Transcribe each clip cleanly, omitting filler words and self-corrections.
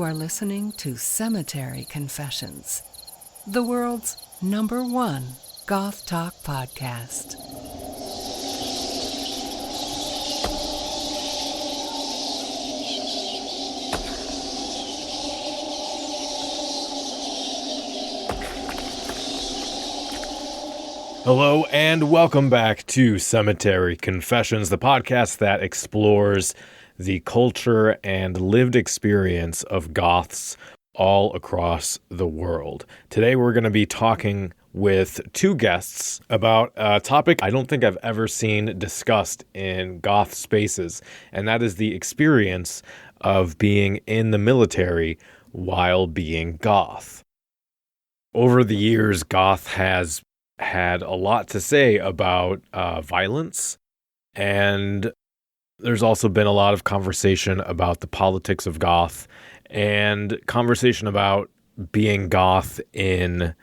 are listening to Cemetery Confessions, the world's #1 goth talk podcast. Hello and welcome back to Cemetery Confessions, the podcast that explores the culture and lived experience of Goths all across the world. Today we're going to be talking with two guests about a topic I don't think I've ever seen discussed in Goth spaces, and that is the experience of being in the military while being Goth. Over the years, Goth has had a lot to say about violence, and there's also been a lot of conversation about the politics of Goth and conversation about being Goth in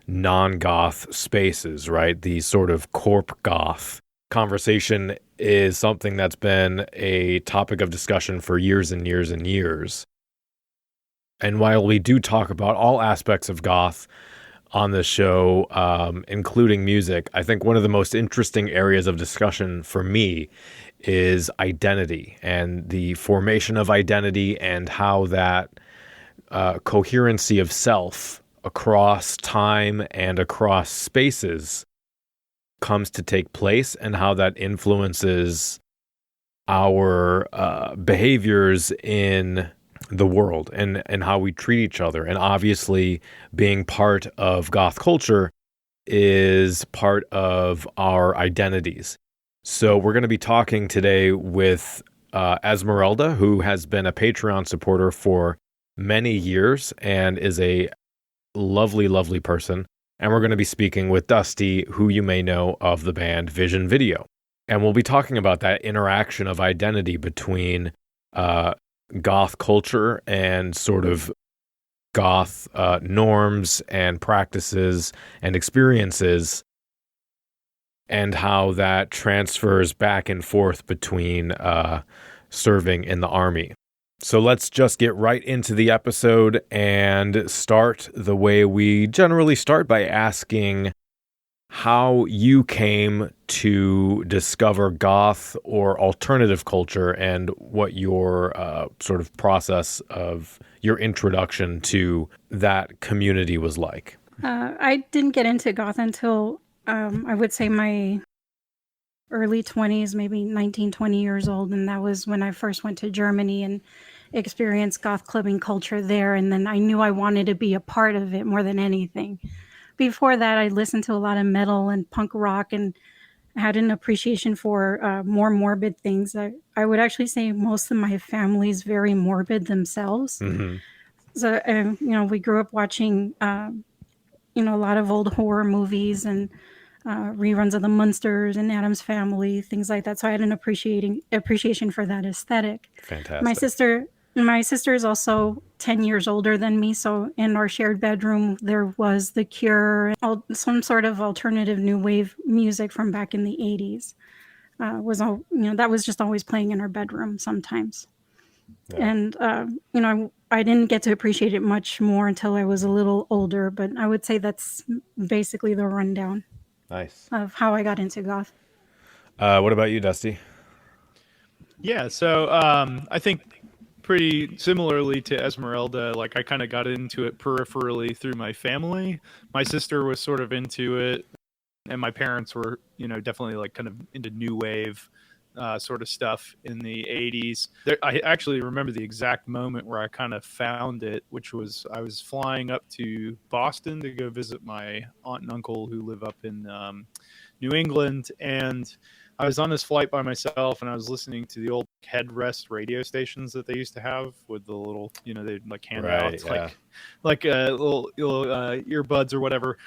non-Goth spaces, right? The sort of corp Goth conversation is something that's been a topic of discussion for years and years and years. And while we do talk about all aspects of Goth on the show, including music, I think one of the most interesting areas of discussion for me is identity and the formation of identity and how that coherency of self across time and across spaces comes to take place, and how that influences our behaviors in the world and how we treat each other. And obviously being part of Goth culture is part of our identities. So we're going to be talking today with Esmeralda, who has been a Patreon supporter for many years and is a lovely, lovely person. And we're going to be speaking with Dusty, who you may know of the band Vision Video. And we'll be talking about that interaction of identity between Goth culture and sort of Goth norms and practices and experiences, and how that transfers back and forth between serving in the army. So let's just get right into the episode and start the way we generally start, by asking how you came to discover Goth or alternative culture and what your sort of process of your introduction to that community was like. I didn't get into Goth until I would say my early 20s, maybe 19, 20 years old. And that was when I first went to Germany and experienced Goth clubbing culture there. And then I knew I wanted to be a part of it more than anything. Before that, I listened to a lot of metal and punk rock and had an appreciation for more morbid things. I would actually say most of my family's very morbid themselves. Mm-hmm. So, we grew up watching, a lot of old horror movies and reruns of the Munsters and Addams Family, things like that. So I had an appreciation for that aesthetic. Fantastic. My sister is also 10 years older than me, so in our shared bedroom there was The Cure, some sort of alternative new wave music from back in the 80s. That was just always playing in our bedroom sometimes. Yeah. And I didn't get to appreciate it much more until I was a little older, but I would say that's basically the rundown. Nice. Of how I got into Goth. What about you, Dusty? Yeah, so I think pretty similarly to Esmeralda, like I kind of got into it peripherally through my family. My sister was sort of into it, and my parents were, definitely like kind of into new wave sort of stuff in the 80s. I actually remember the exact moment where I kind of found it, which was I was flying up to Boston to go visit my aunt and uncle who live up in New England, and I was on this flight by myself, and I was listening to the old headrest radio stations that they used to have with the little, they'd like hand out like little earbuds or whatever.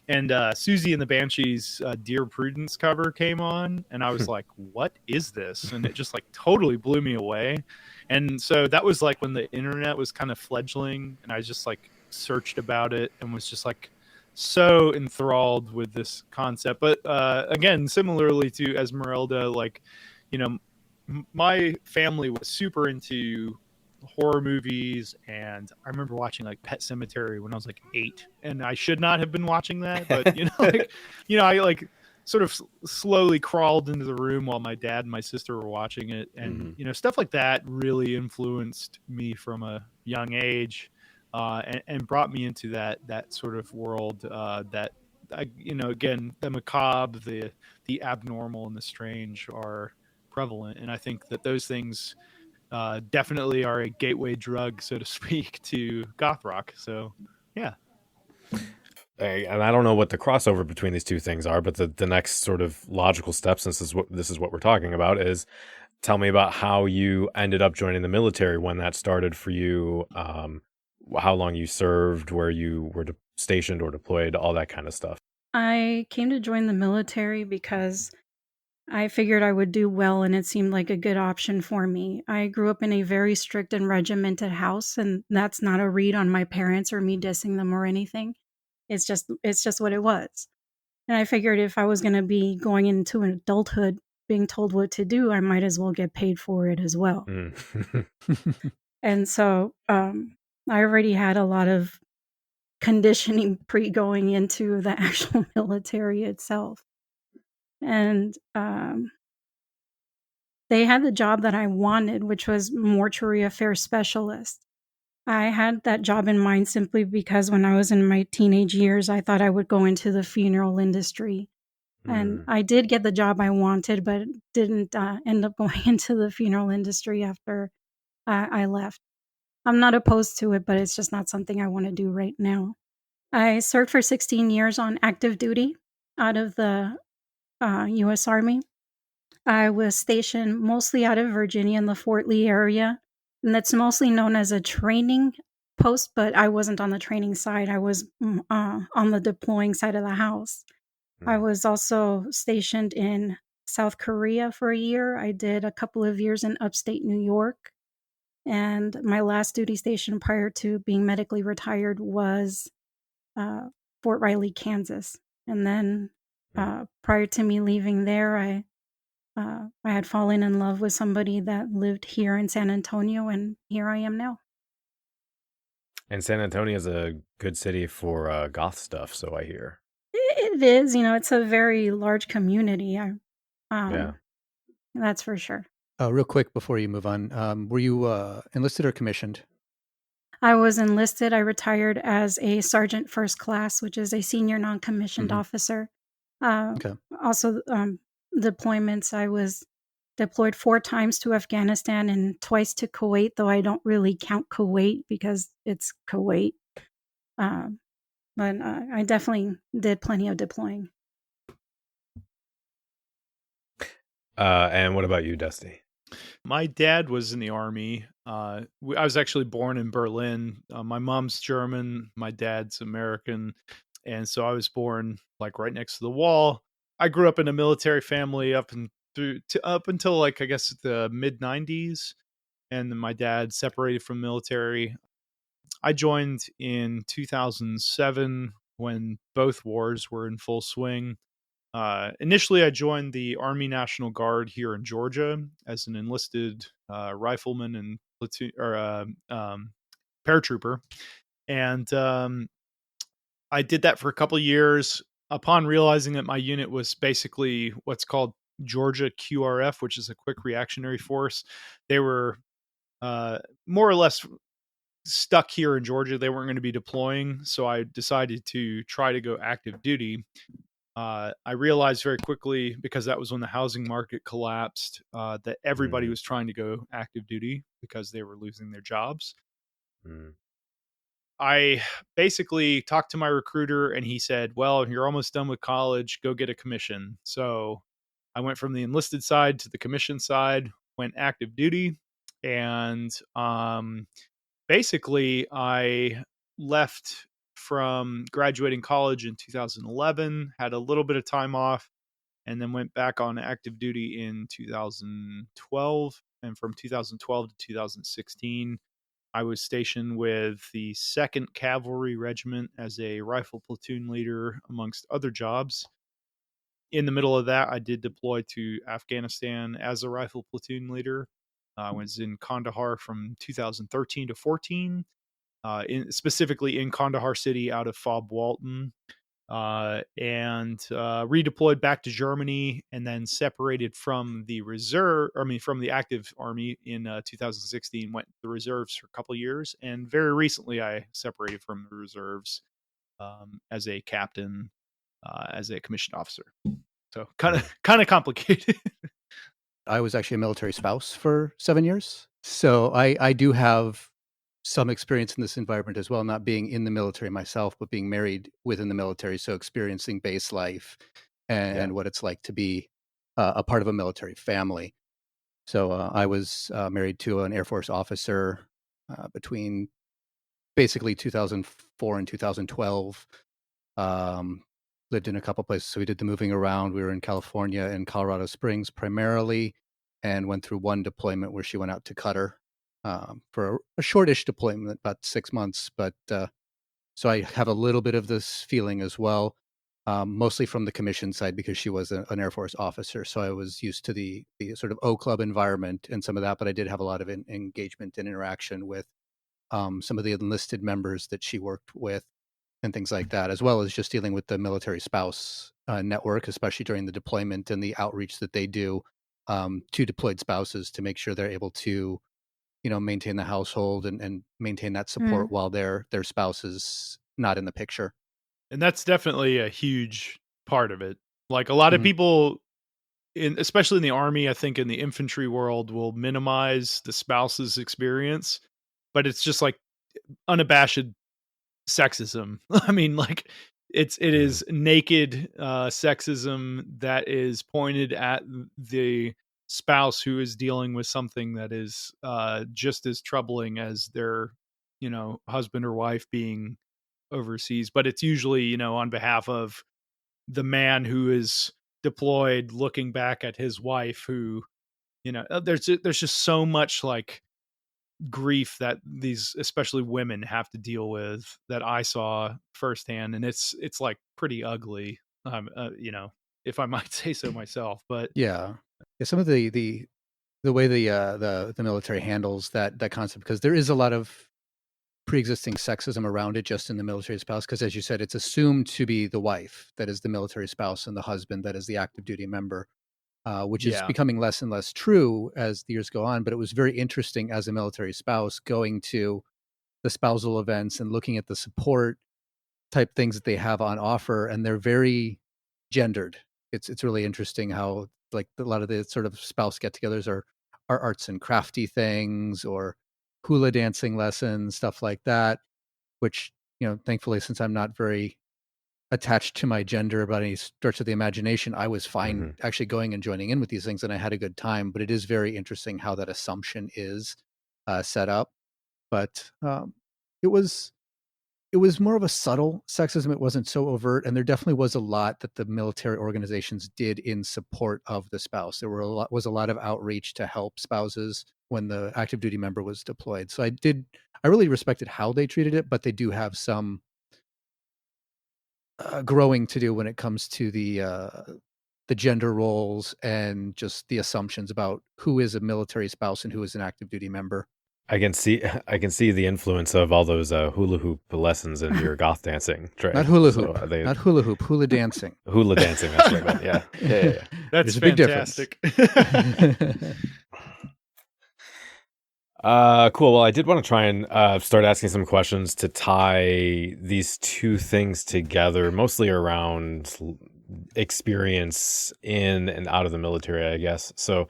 And Susie and the Banshees' Dear Prudence cover came on, and I was like, what is this? And it just like totally blew me away. And so that was like when the internet was kind of fledgling, and I just like searched about it and was just like so enthralled with this concept. But again, similarly to Esmeralda, like, my family was super into horror movies, and I remember watching like Pet Cemetery when I was like 8, and I should not have been watching that, but I like sort of slowly crawled into the room while my dad and my sister were watching it, and stuff like that really influenced me from a young age, and brought me into that sort of world, that again, the macabre, the abnormal, and the strange are prevalent, and I think that those things definitely are a gateway drug, so to speak, to goth rock. So, yeah. And I don't know what the crossover between these two things are, but the next sort of logical step, since this is what we're talking about, is tell me about how you ended up joining the military, when that started for you, how long you served, where you were stationed or deployed, all that kind of stuff. I came to join the military because I figured I would do well and it seemed like a good option for me. I grew up in a very strict and regimented house, and that's not a read on my parents or me dissing them or anything. It's just what it was. And I figured if I was going to be going into an adulthood being told what to do, I might as well get paid for it as well. And so I already had a lot of conditioning pre-going into the actual military itself. And they had the job that I wanted, which was mortuary affairs specialist. I had that job in mind simply because when I was in my teenage years, I thought I would go into the funeral industry. And I did get the job I wanted, but didn't end up going into the funeral industry after I left. I'm not opposed to it, but it's just not something I want to do right now. I served for 16 years on active duty out of the U.S. Army. I was stationed mostly out of Virginia in the Fort Lee area, and that's mostly known as a training post, but I wasn't on the training side. I was on the deploying side of the house. I was also stationed in South Korea for a year. I did a couple of years in upstate New York. And my last duty station prior to being medically retired was Fort Riley, Kansas. And then prior to me leaving there, I had fallen in love with somebody that lived here in San Antonio, and here I am now. And San Antonio is a good city for goth stuff, so I hear. It is, it's a very large community. Yeah. That's for sure. Real quick before you move on, were you enlisted or commissioned? I was enlisted. I retired as a sergeant first class, which is a senior non-commissioned officer. Okay. Also, deployments. I was deployed 4 times to Afghanistan and twice to Kuwait, though I don't really count Kuwait because it's Kuwait. But I definitely did plenty of deploying. And what about you, Dusty? My dad was in the Army. I was actually born in Berlin. My mom's German. My dad's American. And so I was born like right next to the wall. I grew up in a military family up until like, I guess, the mid 90s. And then my dad separated from military. I joined in 2007 when both wars were in full swing. Initially, I joined the Army National Guard here in Georgia as an enlisted rifleman and platoon or paratrooper, and I did that for a couple of years. Upon realizing that my unit was basically what's called Georgia QRF, which is a quick reactionary force, they were more or less stuck here in Georgia. They weren't going to be deploying, so I decided to try to go active duty. I realized very quickly, because that was when the housing market collapsed, that everybody was trying to go active duty because they were losing their jobs. I basically talked to my recruiter and he said, well, you're almost done with college, go get a commission. So I went from the enlisted side to the commission side, went active duty, and basically I left from graduating college in 2011, had a little bit of time off, and then went back on active duty in 2012. And from 2012 to 2016, I was stationed with the 2nd Cavalry Regiment as a rifle platoon leader, amongst other jobs. In the middle of that, I did deploy to Afghanistan as a rifle platoon leader. I was in Kandahar from 2013 to 14, specifically in Kandahar city out of Fob Walton, and redeployed back to Germany, and then separated from the from the active army in 2016, went to the reserves for a couple of years, and very recently I separated from the reserves as a captain, as a commissioned officer. So kind of complicated. I was actually a military spouse for 7 years. So I do have some experience in this environment as well, not being in the military myself, but being married within the military. So experiencing base life and what it's like to be a part of a military family. So I was married to an Air Force officer between basically 2004 and 2012. Lived in a couple places. So we did the moving around. We were in California and Colorado Springs primarily, and went through one deployment where she went out to Qatar for a shortish deployment, about 6 months. But so I have a little bit of this feeling as well, mostly from the commission side because she was an Air Force officer. So I was used to the sort of O Club environment and some of that, but I did have a lot of engagement and interaction with some of the enlisted members that she worked with and things like that, as well as just dealing with the military spouse network, especially during the deployment and the outreach that they do to deployed spouses to make sure they're able to, maintain the household and maintain that support while their spouse is not in the picture. And that's definitely a huge part of it. Like a lot of people, especially in the Army, I think in the infantry world, will minimize the spouse's experience, but it's just like unabashed sexism. I mean, like it is naked sexism that is pointed at the spouse who is dealing with something that is just as troubling as their, husband or wife being overseas. But it's usually, on behalf of the man who is deployed, looking back at his wife who, there's just so much like grief that these, especially women, have to deal with that I saw firsthand, and it's like pretty ugly, if I might say so myself. But some of the way the military handles that concept, because there is a lot of pre-existing sexism around it just in the military spouse, because as you said, it's assumed to be the wife that is the military spouse and the husband that is the active duty member. Which is becoming less and less true as the years go on. But it was very interesting as a military spouse going to the spousal events and looking at the support type things that they have on offer, and they're very gendered. It's really interesting how like a lot of the sort of spouse get-togethers are arts and crafty things or hula dancing lessons, stuff like that, which, thankfully, since I'm not very attached to my gender about any stretch of the imagination, I was fine actually going and joining in with these things, and I had a good time. But it is very interesting how that assumption is set up. But it was more of a subtle sexism. It wasn't so overt, and there definitely was a lot that the military organizations did in support of the spouse. There was a lot of outreach to help spouses when the active duty member was deployed. So I really respected how they treated it, but they do have some growing to do when it comes to the gender roles and just the assumptions about who is a military spouse and who is an active duty member. I can see the influence of all those hula hoop lessons in your goth dancing, Trey. Not hula hoop, not hula hoop, hula dancing. Hula dancing, that's what I meant. Yeah. That's There's a big difference. fantastic. Cool. Well, I did want to try and start asking some questions to tie these two things together, mostly around experience in and out of the military, I guess. So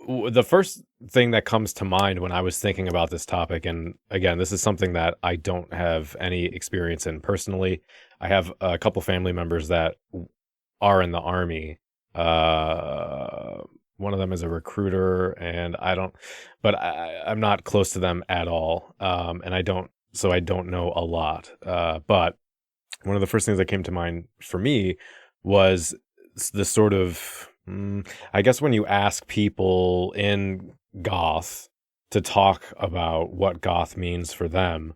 the first thing that comes to mind when I was thinking about this topic, and again, this is something that I don't have any experience in personally. I have a couple family members that are in the Army. One of them is a recruiter, and I'm not close to them at all. And I don't know a lot. But one of the first things that came to mind for me was the sort of, I guess when you ask people in Goth to talk about what Goth means for them,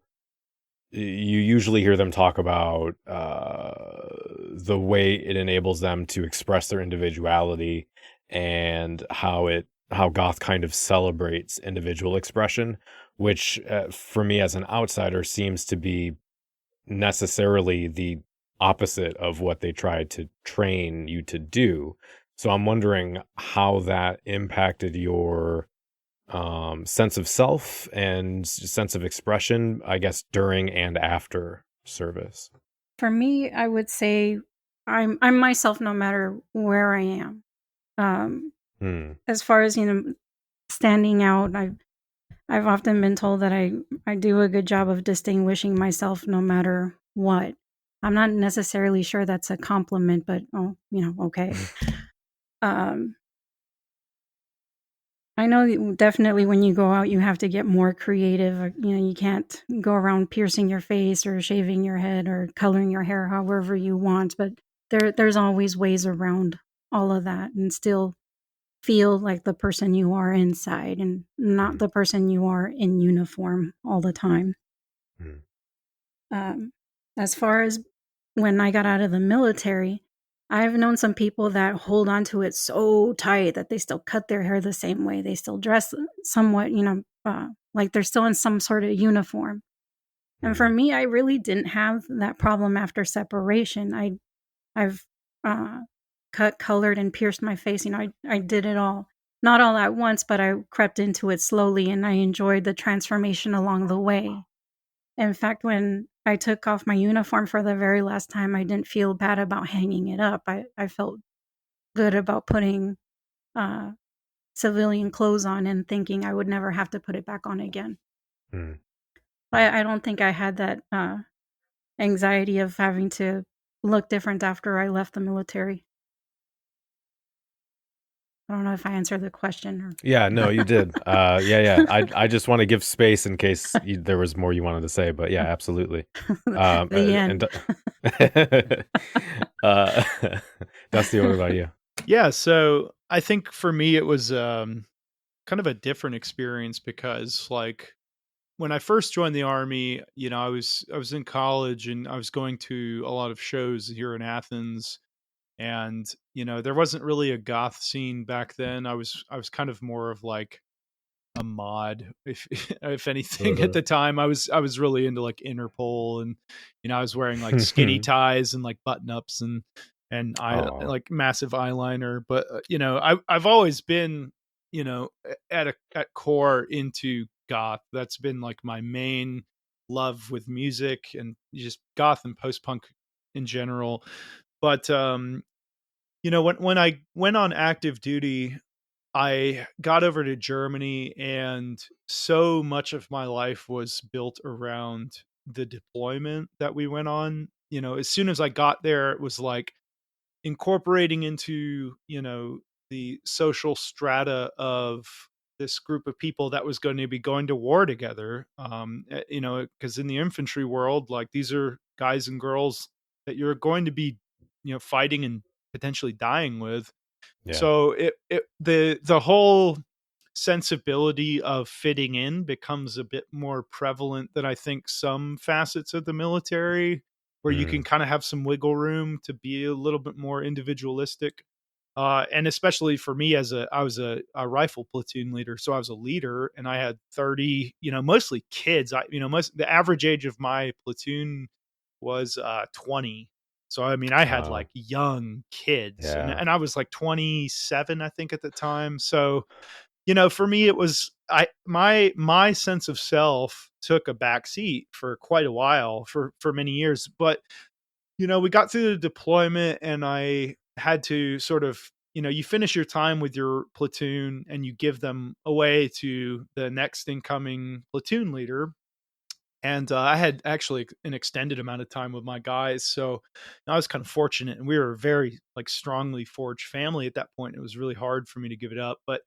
you usually hear them talk about the way it enables them to express their individuality and how it how goth kind of celebrates individual expression, which for me as an outsider seems to be necessarily the opposite of what they tried to train you to do. So I'm wondering how that impacted your sense of self and sense of expression, I guess, during and after service. For me, I would say I'm myself no matter where I am. As far as, standing out, I've often been told that I do a good job of distinguishing myself no matter what. I'm not necessarily sure that's a compliment, but okay. Um, I know definitely when you go out, you have to get more creative. You can't go around piercing your face or shaving your head or coloring your hair however you want. But there's always ways around all of that and still feel like the person you are inside and not the person you are in uniform all the time. As far as when I got out of the military, I've known some people that hold on to it so tight that they still cut their hair the same way. They still dress somewhat, like they're still in some sort of uniform. And for me, I really didn't have that problem after separation. I've cut, colored, and pierced my face. I did it all. Not all at once, but I crept into it slowly, and I enjoyed the transformation along the way. In fact, when I took off my uniform for the very last time, I didn't feel bad about hanging it up. I felt good about putting civilian clothes on and thinking I would never have to put it back on again. I don't think I had that anxiety of having to look different after I left the military. I don't know if I answered the question. Or... Yeah, no, you did. Yeah. I just want to give space in case there was more you wanted to say, but yeah, absolutely. The end. Dusty, what about you? Yeah, so I think for me it was kind of a different experience because, like, when I first joined the Army, I was in college and I was going to a lot of shows here in Athens. And there wasn't really a goth scene back then. I was kind of more of like a mod, if anything. At the time, I was really into like Interpol, and I was wearing like skinny ties and like button ups and like massive eyeliner. But I've always been at core into goth. That's been like my main love with music and just goth and post punk in general. But when I went on active duty, I got over to Germany, and so much of my life was built around the deployment that we went on. As soon as I got there, it was like incorporating into, the social strata of this group of people that was going to be going to war together. Because in the infantry world, like, these are guys and girls that you're going to be, fighting and potentially dying with. Yeah. So the whole sensibility of fitting in becomes a bit more prevalent than I think some facets of the military, where you can kind of have some wiggle room to be a little bit more individualistic. And especially for me, I was a rifle platoon leader, so I was a leader, and I had 30, mostly kids. The average age of my platoon was 20. So I mean, I had like young kids, and I was like 27, I think, at the time. So for me, it was my sense of self took a back seat for quite a while, for many years. But we got through the deployment, and I had to sort of, you finish your time with your platoon and you give them away to the next incoming platoon leader. And I had actually an extended amount of time with my guys, so I was kind of fortunate, and we were a very like strongly forged family at that point. It was really hard for me to give it up, but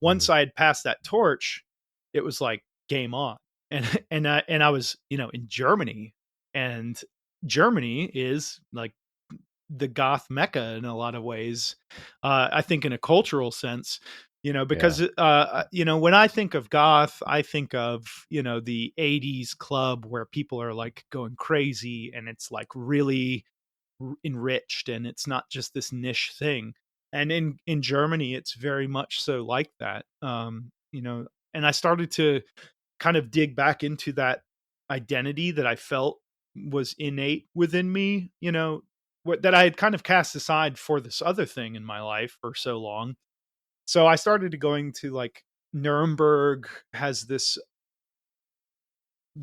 once I had passed that torch, it was like game on. And I was in Germany, and Germany is like the goth mecca in a lot of ways. I think in a cultural sense, because when I think of goth, I think of the 80s club where people are like going crazy, and it's like really enriched, and it's not just this niche thing. And in Germany, it's very much so like that. And I started to kind of dig back into that identity that I felt was innate within me, that I had kind of cast aside for this other thing in my life for so long. So I started going to like Nuremberg has this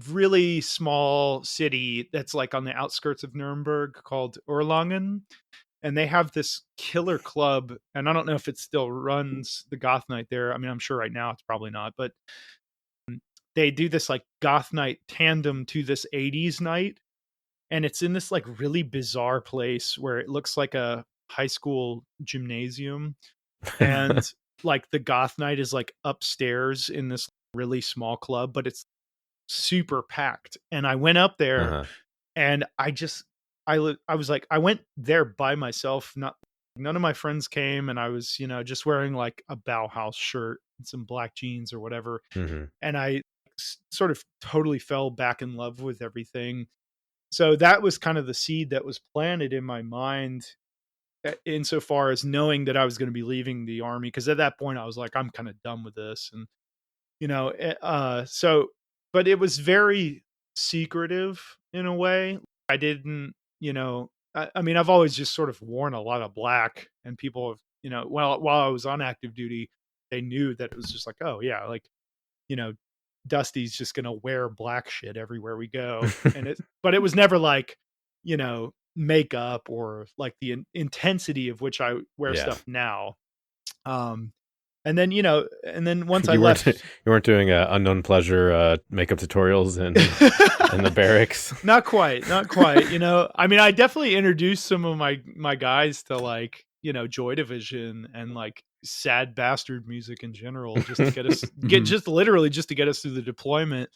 really small city that's like on the outskirts of Nuremberg called Erlangen. And they have this killer club. And I don't know if it still runs the goth night there. I mean, I'm sure right now it's probably not, but they do this like goth night tandem to this 80s night. And it's in this like really bizarre place where it looks like a high school gymnasium. And like the goth night is like upstairs in this really small club, but it's super packed. And I went up there and I was like, I went there by myself. None of my friends came, and I was, just wearing like a Bauhaus shirt and some black jeans or whatever. And I sort of totally fell back in love with everything. So that was kind of the seed that was planted in my mind, insofar as knowing that I was going to be leaving the army. Because at that point I was like, I'm kind of done with this. And, but it was very secretive in a way. I didn't, I mean, I've always just sort of worn a lot of black, and people have, while I was on active duty, they knew that it was just like, oh yeah, like, Dusty's just going to wear black shit everywhere we go. But it was never like, makeup or like the intensity of which I wear stuff now. And then once I left, you weren't doing unknown pleasure makeup tutorials in the barracks. Not quite. I mean, I definitely introduced some of my guys to like, Joy Division and like sad bastard music in general, just to get us just to get us through the deployment.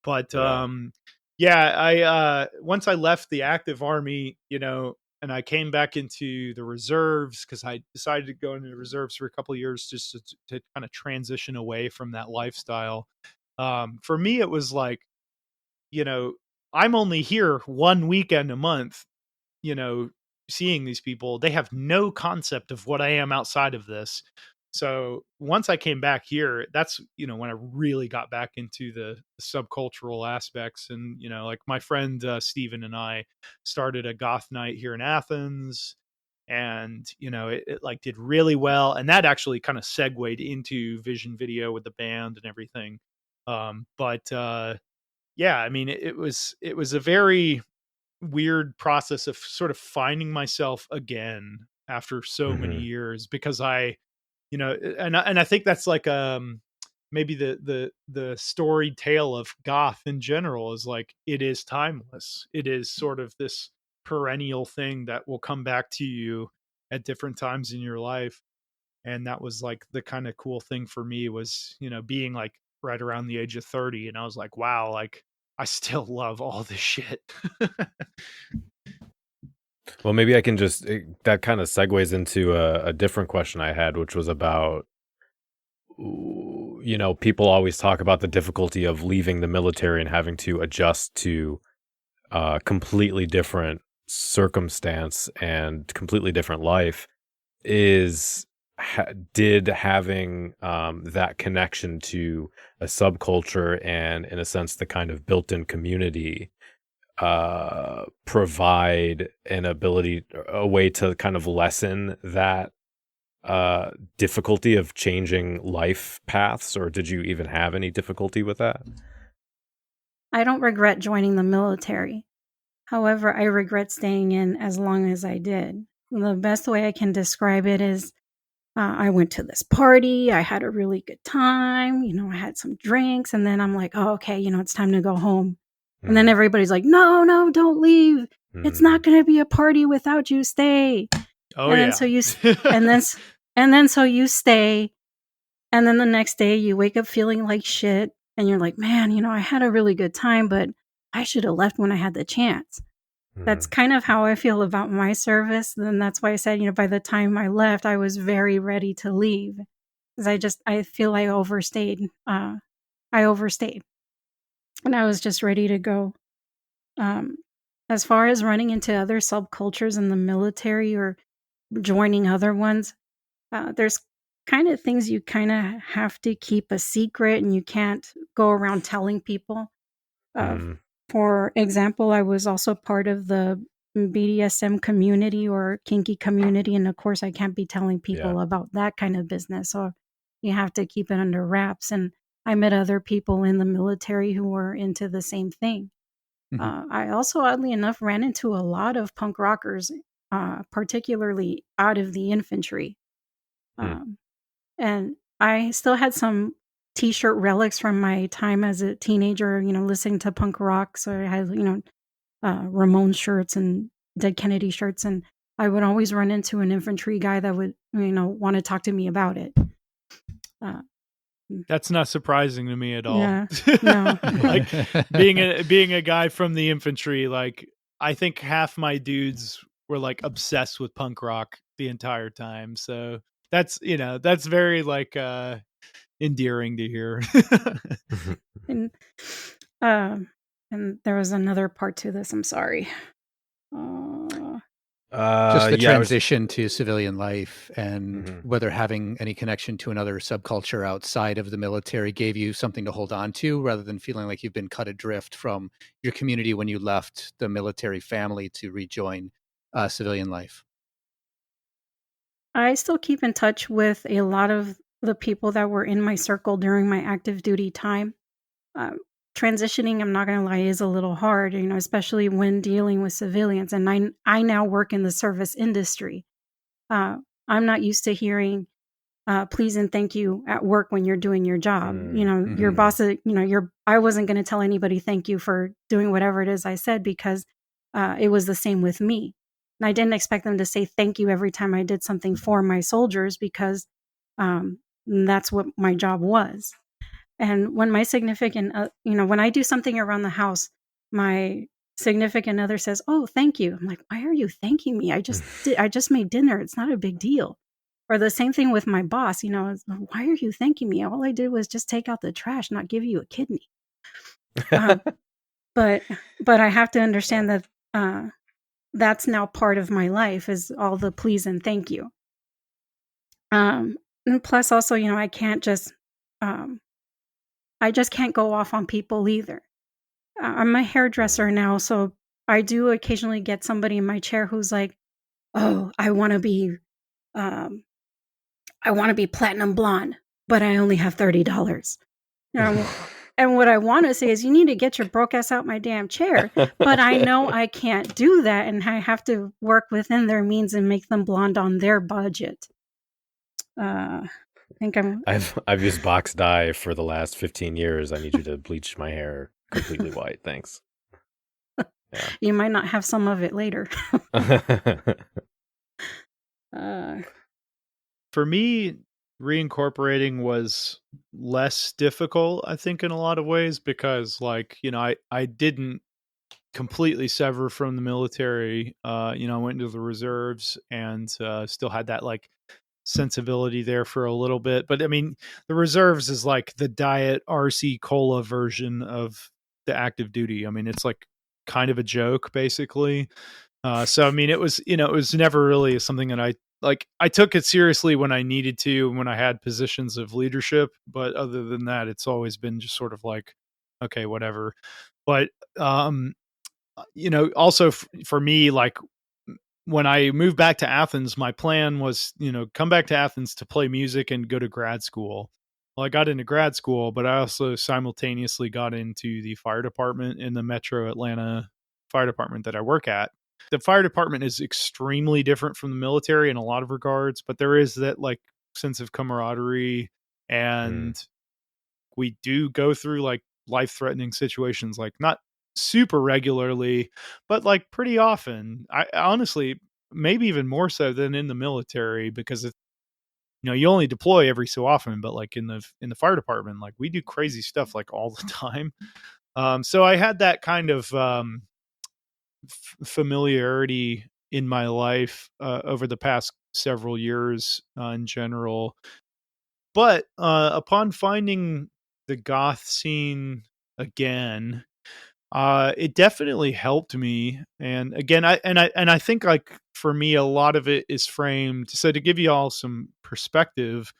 But I once I left the active army, and I came back into the reserves because I decided to go into the reserves for a couple of years just to kind of transition away from that lifestyle. For me, it was like, I'm only here one weekend a month, seeing these people. They have no concept of what I am outside of this. So once I came back here, that's, when I really got back into the subcultural aspects. And, like my friend Steven and I started a goth night here in Athens, and, it like did really well. And that actually kind of segued into Vision Video with the band and everything. Yeah, I mean, it was a very weird process of sort of finding myself again after so many years, because I think that's like maybe the storied tale of goth in general is like, it is timeless. It is sort of this perennial thing that will come back to you at different times in your life. And that was like the kind of cool thing for me was, being like right around the age of 30, and I was like, wow, like I still love all this shit. Well, maybe I can that kind of segues into a different question I had, which was about, people always talk about the difficulty of leaving the military and having to adjust to completely different circumstance and completely different life. Did having that connection to a subculture and, in a sense, the kind of built-in community provide a way to kind of lessen that difficulty of changing life paths, or did you even have any difficulty with that? I don't regret joining the military. However, I regret staying in as long as I did. The best way I can describe it is I went to this party. I had a really good time. I had some drinks, and then I'm like, oh, okay, it's time to go home. And then everybody's like, no, don't leave. It's not going to be a party without you. Stay. Oh, and yeah. Then so you, and then so you stay. And then the next day you wake up feeling like shit. And you're like, man, I had a really good time, but I should have left when I had the chance. That's kind of how I feel about my service. And that's why I said, by the time I left, I was very ready to leave. Because I feel I overstayed. I overstayed. And I was just ready to go. As far as running into other subcultures in the military or joining other ones, there's kind of things you kind of have to keep a secret, and you can't go around telling people. For example, I was also part of the BDSM community or kinky community, and of course, I can't be telling people about that kind of business. So you have to keep it under wraps. And I met other people in the military who were into the same thing. I also, oddly enough, ran into a lot of punk rockers, particularly out of the infantry. And I still had some T-shirt relics from my time as a teenager, listening to punk rock. So I had, Ramones shirts and Dead Kennedy shirts. And I would always run into an infantry guy that would, want to talk to me about it. That's not surprising to me at all. Yeah, no. Like being a guy from the infantry, like I think half my dudes were like obsessed with punk rock the entire time. So that's very like endearing to hear. And there was another part to this. I'm sorry. Just the transition to civilian life, and whether having any connection to another subculture outside of the military gave you something to hold on to, rather than feeling like you've been cut adrift from your community when you left the military family to rejoin civilian life. I still keep in touch with a lot of the people that were in my circle during my active duty time. Transitioning, I'm not going to lie, is a little hard, especially when dealing with civilians. And I now work in the service industry. I'm not used to hearing please and thank you at work when you're doing your job. Your boss, I wasn't going to tell anybody thank you for doing whatever it is I said, because it was the same with me. And I didn't expect them to say thank you every time I did something for my soldiers, because that's what my job was. And when my significant, when I do something around the house, my significant other says, "Oh, thank you." I'm like, "Why are you thanking me? I just made dinner. It's not a big deal." Or the same thing with my boss, "Why are you thanking me? All I did was just take out the trash, not give you a kidney." But I have to understand that that's now part of my life, is all the please and thank you. And plus also, I can't just, I just can't go off on people either. I'm a hairdresser now, so I do occasionally get somebody in my chair who's like, "Oh, I want to be platinum blonde, but I only have $30. And what I want to say is, you need to get your broke ass out my damn chair. But I know I can't do that, and I have to work within their means and make them blonde on their budget. I've used box dye for the last 15 years. I need you to bleach my hair completely white. Thanks. Yeah. You might not have some of it later. For me, reincorporating was less difficult, I think, in a lot of ways, because I didn't completely sever from the military. I went into the reserves and still had that like sensibility there for a little bit. But I mean, the reserves is like the diet RC cola version of the active duty. I mean, it's like kind of a joke, basically. So I mean, it was never really something that I took it seriously when I needed to, when I had positions of leadership. But other than that, it's always been just sort of like, okay, whatever. But also for me, like when I moved back to Athens, my plan was, come back to Athens to play music and go to grad school. Well, I got into grad school, but I also simultaneously got into the fire department in the Metro Atlanta fire department that I work at. The fire department is extremely different from the military in a lot of regards, but there is that like sense of camaraderie, and we do go through like life-threatening situations, like not super regularly, but like pretty often. I honestly, maybe even more so than in the military, because you only deploy every so often, but like in the fire department, like we do crazy stuff like all the time. So I had that kind of familiarity in my life over the past several years in general. But upon finding the goth scene again, It definitely helped me. And again, I think like for me, a lot of it is framed. So to give you all some perspective,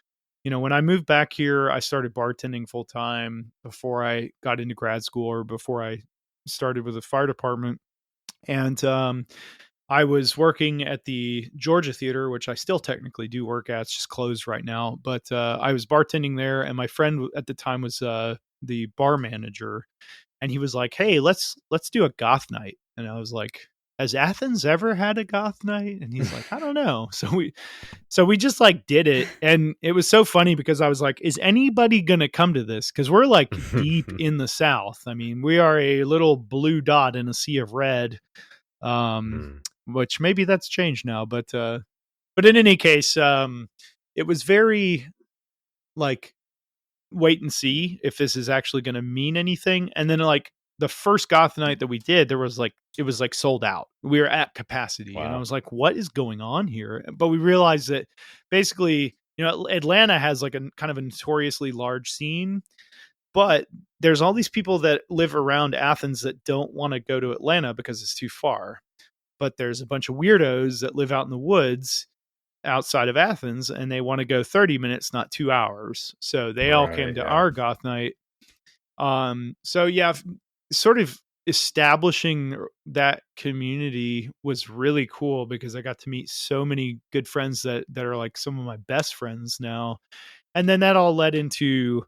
when I moved back here, I started bartending full time before I got into grad school or before I started with the fire department. And I was working at the Georgia Theater, which I still technically do work at. It's just closed right now. But I was bartending there, and my friend at the time was the bar manager, and he was like, "Hey, let's do a goth night." And I was like, "Has Athens ever had a goth night?" And he's like, "I don't know." So we just like did it, and it was so funny because I was like, "Is anybody gonna come to this?" Because we're like deep in the South. I mean, we are a little blue dot in a sea of red. Which maybe that's changed now, but in any case, it was very like wait and see if this is actually going to mean anything. And then like the first goth night that we did, it was like sold out. We were at capacity. Wow. And I was like, what is going on here? But we realized that basically, Atlanta has like a kind of a notoriously large scene, but there's all these people that live around Athens that don't want to go to Atlanta because it's too far. But there's a bunch of weirdos that live out in the woods outside of Athens, and they want to go 30 minutes, not 2 hours. So they all came to our goth night. So yeah, sort of establishing that community was really cool because I got to meet so many good friends that are like some of my best friends now. And then that all led into,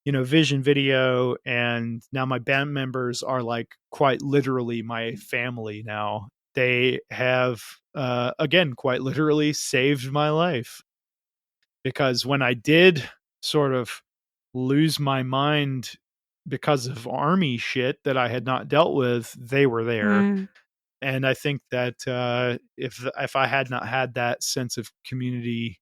Vision Video, and now my band members are like quite literally my family now. They have, again, quite literally saved my life, because when I did sort of lose my mind because of army shit that I had not dealt with, they were there. And I think that if I had not had that sense of community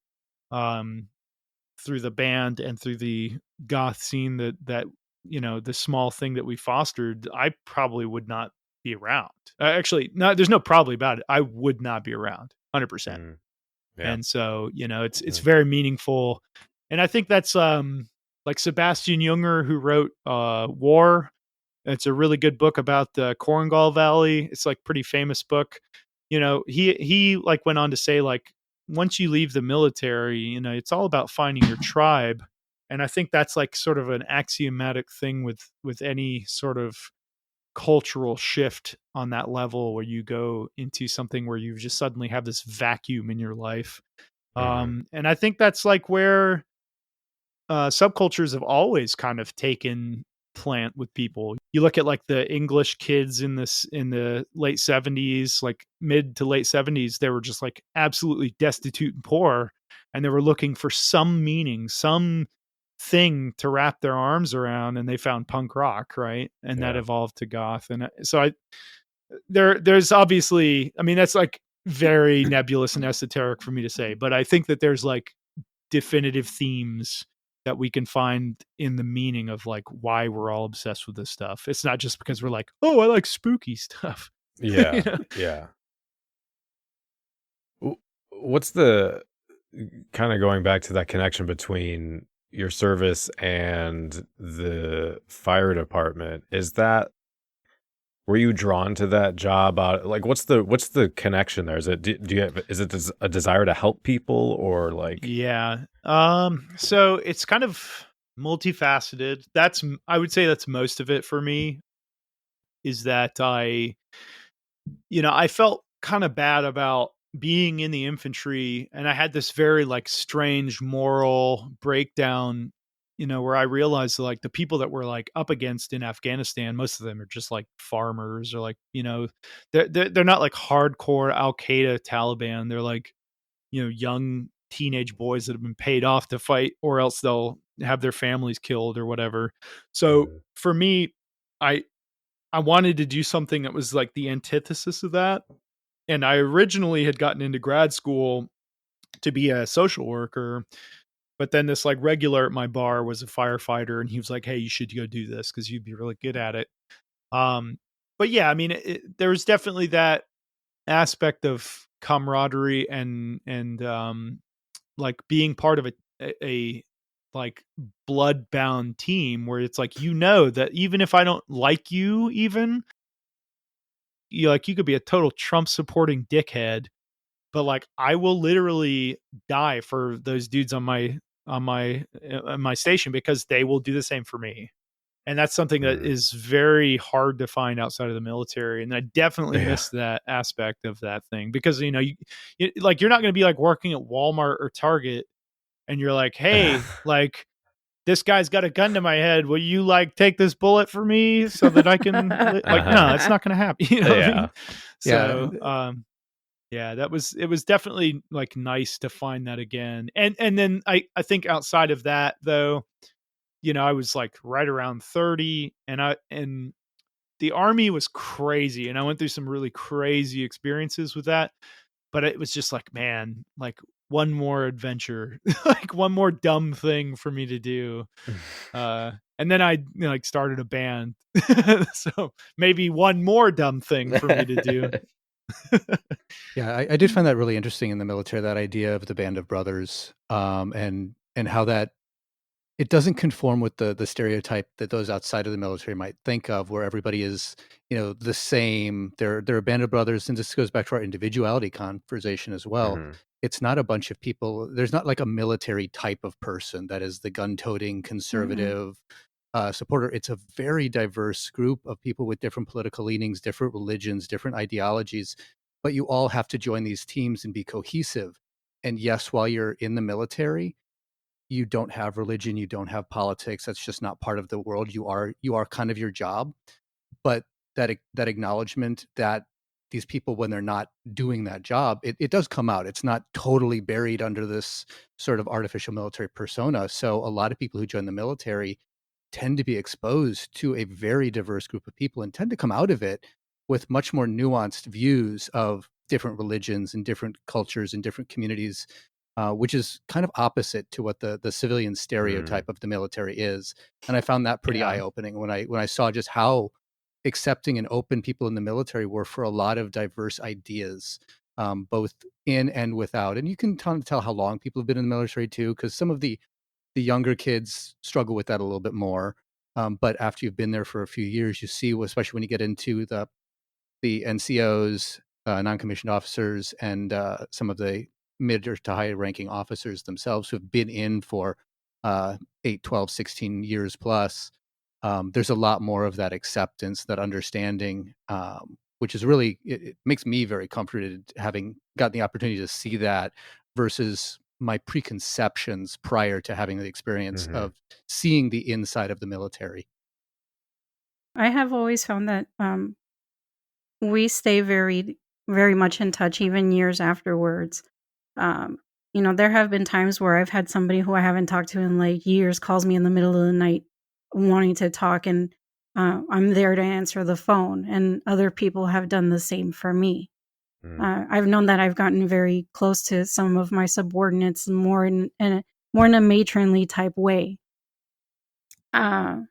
through the band and through the goth scene that the small thing that we fostered, I probably would not be around. Actually, no, there's no probably about it. I would not be around 100%. Yeah. And so, it's very meaningful. And I think that's like Sebastian Junger, who wrote War. It's a really good book about the Korengal Valley. It's like pretty famous book. He like went on to say, like, once you leave the military, it's all about finding your tribe. And I think that's like sort of an axiomatic thing with any sort of cultural shift on that level, where you go into something where you just suddenly have this vacuum in your life. And I think that's like where subcultures have always kind of taken plant with people. You look at like the English kids in the late 70s, like mid to late 70s, they were just like absolutely destitute and poor, and they were looking for some meaning, some thing to wrap their arms around, and they found punk rock, right? And that evolved to goth. And so there's obviously, I mean, that's like very nebulous and esoteric for me to say, but I think that there's like definitive themes that we can find in the meaning of like why we're all obsessed with this stuff. It's not just because we're like, oh, I like spooky stuff. Yeah. Yeah. What's the kind of going back to that connection between your service and the fire department? Were you drawn to that job? Like, what's the connection there? Is it, is it a desire to help people, or like? Yeah. So it's kind of multifaceted. I would say that's most of it for me, is that I felt kind of bad about being in the infantry, and I had this very like strange moral breakdown, where I realized like the people that we're like up against in Afghanistan, most of them are just like farmers, or like, they're not like hardcore Al Qaeda Taliban. They're like, young teenage boys that have been paid off to fight, or else they'll have their families killed or whatever. So for me, I wanted to do something that was like the antithesis of that. And I originally had gotten into grad school to be a social worker, but then this like regular at my bar was a firefighter, and he was like, "Hey, you should go do this because you'd be really good at it." But yeah, I mean, there was definitely that aspect of camaraderie and like being part of a like blood-bound team where it's like, that even if I don't like you, even you could be a total Trump supporting dickhead, but like I will literally die for those dudes on my station because they will do the same for me. And that's something that is very hard to find outside of the military. And I definitely miss that aspect of that thing because, you're not going to be like working at Walmart or Target and you're like, hey, like this guy's got a gun to my head. Will you like take this bullet for me so that I can no, it's not going to happen. You know what I mean? So, it was definitely like nice to find that again. And then I think outside of that though, I was like right around 30 and the Army was crazy. And I went through some really crazy experiences with that, but it was just like, man, like one more adventure, like one more dumb thing for me to do. And then I like started a band. So maybe one more dumb thing for me to do. Yeah, I did find that really interesting in the military, that idea of the band of brothers, and how that it doesn't conform with the stereotype that those outside of the military might think of, where everybody is, the same. They're a band of brothers, and this goes back to our individuality conversation as well. It's not a bunch of people. There's not like a military type of person that is the gun-toting conservative supporter. It's a very diverse group of people with different political leanings, different religions, different ideologies, but you all have to join these teams and be cohesive. And yes, while you're in the military, you don't have religion, you don't have politics. That's just not part of the world. You are kind of your job. But that acknowledgement that these people, when they're not doing that job, it does come out. It's not totally buried under this sort of artificial military persona. So a lot of people who join the military tend to be exposed to a very diverse group of people and tend to come out of it with much more nuanced views of different religions and different cultures and different communities, which is kind of opposite to what the civilian stereotype of the military is. And I found that pretty eye-opening when I saw just how accepting and open people in the military were for a lot of diverse ideas, both in and without. And you can tell how long people have been in the military too, because some of the younger kids struggle with that a little bit more. But after you've been there for a few years, you see, especially when you get into the NCOs, non-commissioned officers, and some of the mid to high ranking officers themselves who have been in for 8, 12, 16 years plus, there's a lot more of that acceptance, that understanding, which is really, it makes me very comforted having gotten the opportunity to see that versus my preconceptions prior to having the experience of seeing the inside of the military. I have always found that we stay very, very much in touch, even years afterwards. There have been times where I've had somebody who I haven't talked to in like years calls me in the middle of the night wanting to talk, and I'm there to answer the phone, and other people have done the same for me. I've known that I've gotten very close to some of my subordinates more in a matronly type way. I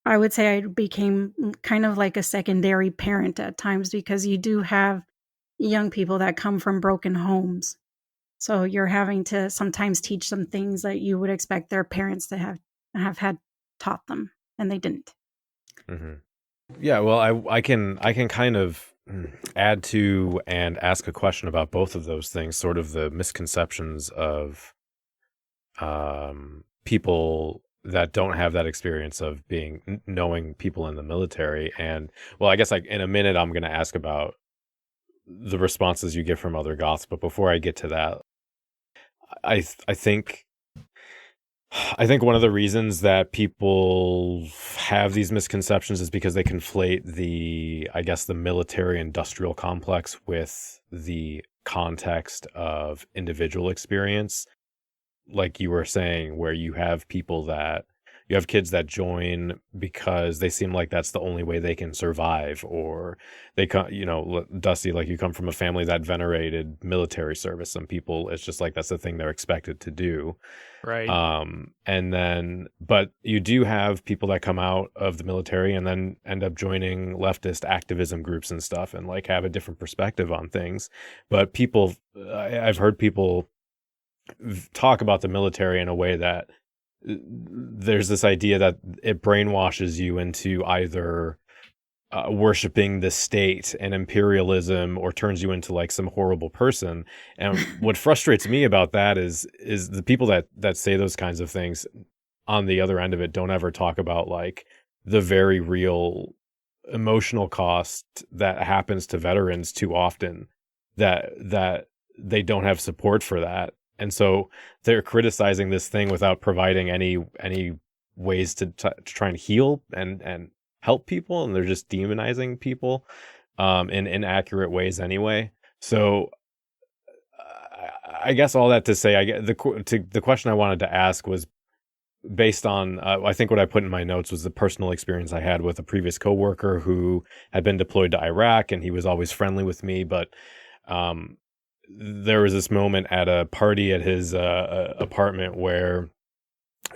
would say I became kind of like a secondary parent at times, because you do have young people that come from broken homes. So you're having to sometimes teach them things that you would expect their parents to have had taught them, and they didn't. Yeah, well, I can kind of add to and ask a question about both of those things, sort of the misconceptions of people that don't have that experience of knowing people in the military. And well, I guess in a minute I'm going to ask about the responses you get from other Goths, but before I get to that, I think one of the reasons that people have these misconceptions is because they conflate the military industrial complex with the context of individual experience. Like you were saying, where you have kids that join because they seem like that's the only way they can survive, or they come, Dusty, like you come from a family that venerated military service. Some people, it's just like that's the thing they're expected to do. Right. But you do have people that come out of the military and then end up joining leftist activism groups and stuff, and like have a different perspective on things. But I've heard people talk about the military in a way that there's this idea that it brainwashes you into either worshiping the state and imperialism, or turns you into like some horrible person. And what frustrates me about that is the people that say those kinds of things on the other end of it don't ever talk about like the very real emotional cost that happens to veterans too often, that they don't have support for that. And so they're criticizing this thing without providing any ways to try and heal and help people, and they're just demonizing people in inaccurate ways anyway. So I guess all that to say, I get the question I wanted to ask was based on I think what I put in my notes was the personal experience I had with a previous coworker who had been deployed to Iraq, and he was always friendly with me, but there was this moment at a party at his apartment where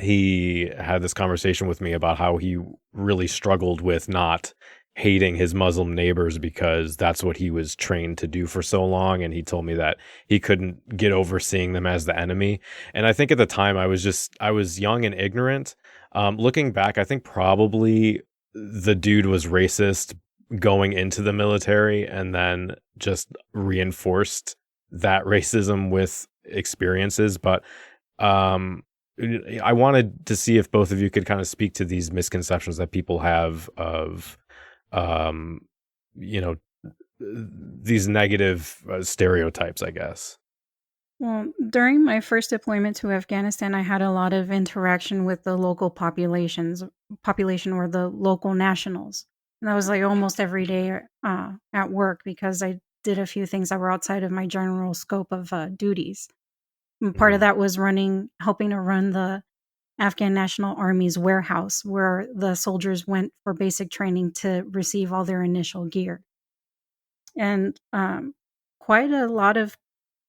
he had this conversation with me about how he really struggled with not hating his Muslim neighbors because that's what he was trained to do for so long. And he told me that he couldn't get over seeing them as the enemy. And I think at the time I was young and ignorant. Looking back, I think probably the dude was racist going into the military and then just reinforced that racism with experiences. But I wanted to see if both of you could kind of speak to these misconceptions that people have of these negative stereotypes, I guess. Well, during my first deployment to Afghanistan, I had a lot of interaction with the local population or the local nationals. And that was like almost every day at work, because I did a few things that were outside of my general scope of duties. And part of that was helping to run the Afghan National Army's warehouse, where the soldiers went for basic training to receive all their initial gear. And quite a lot of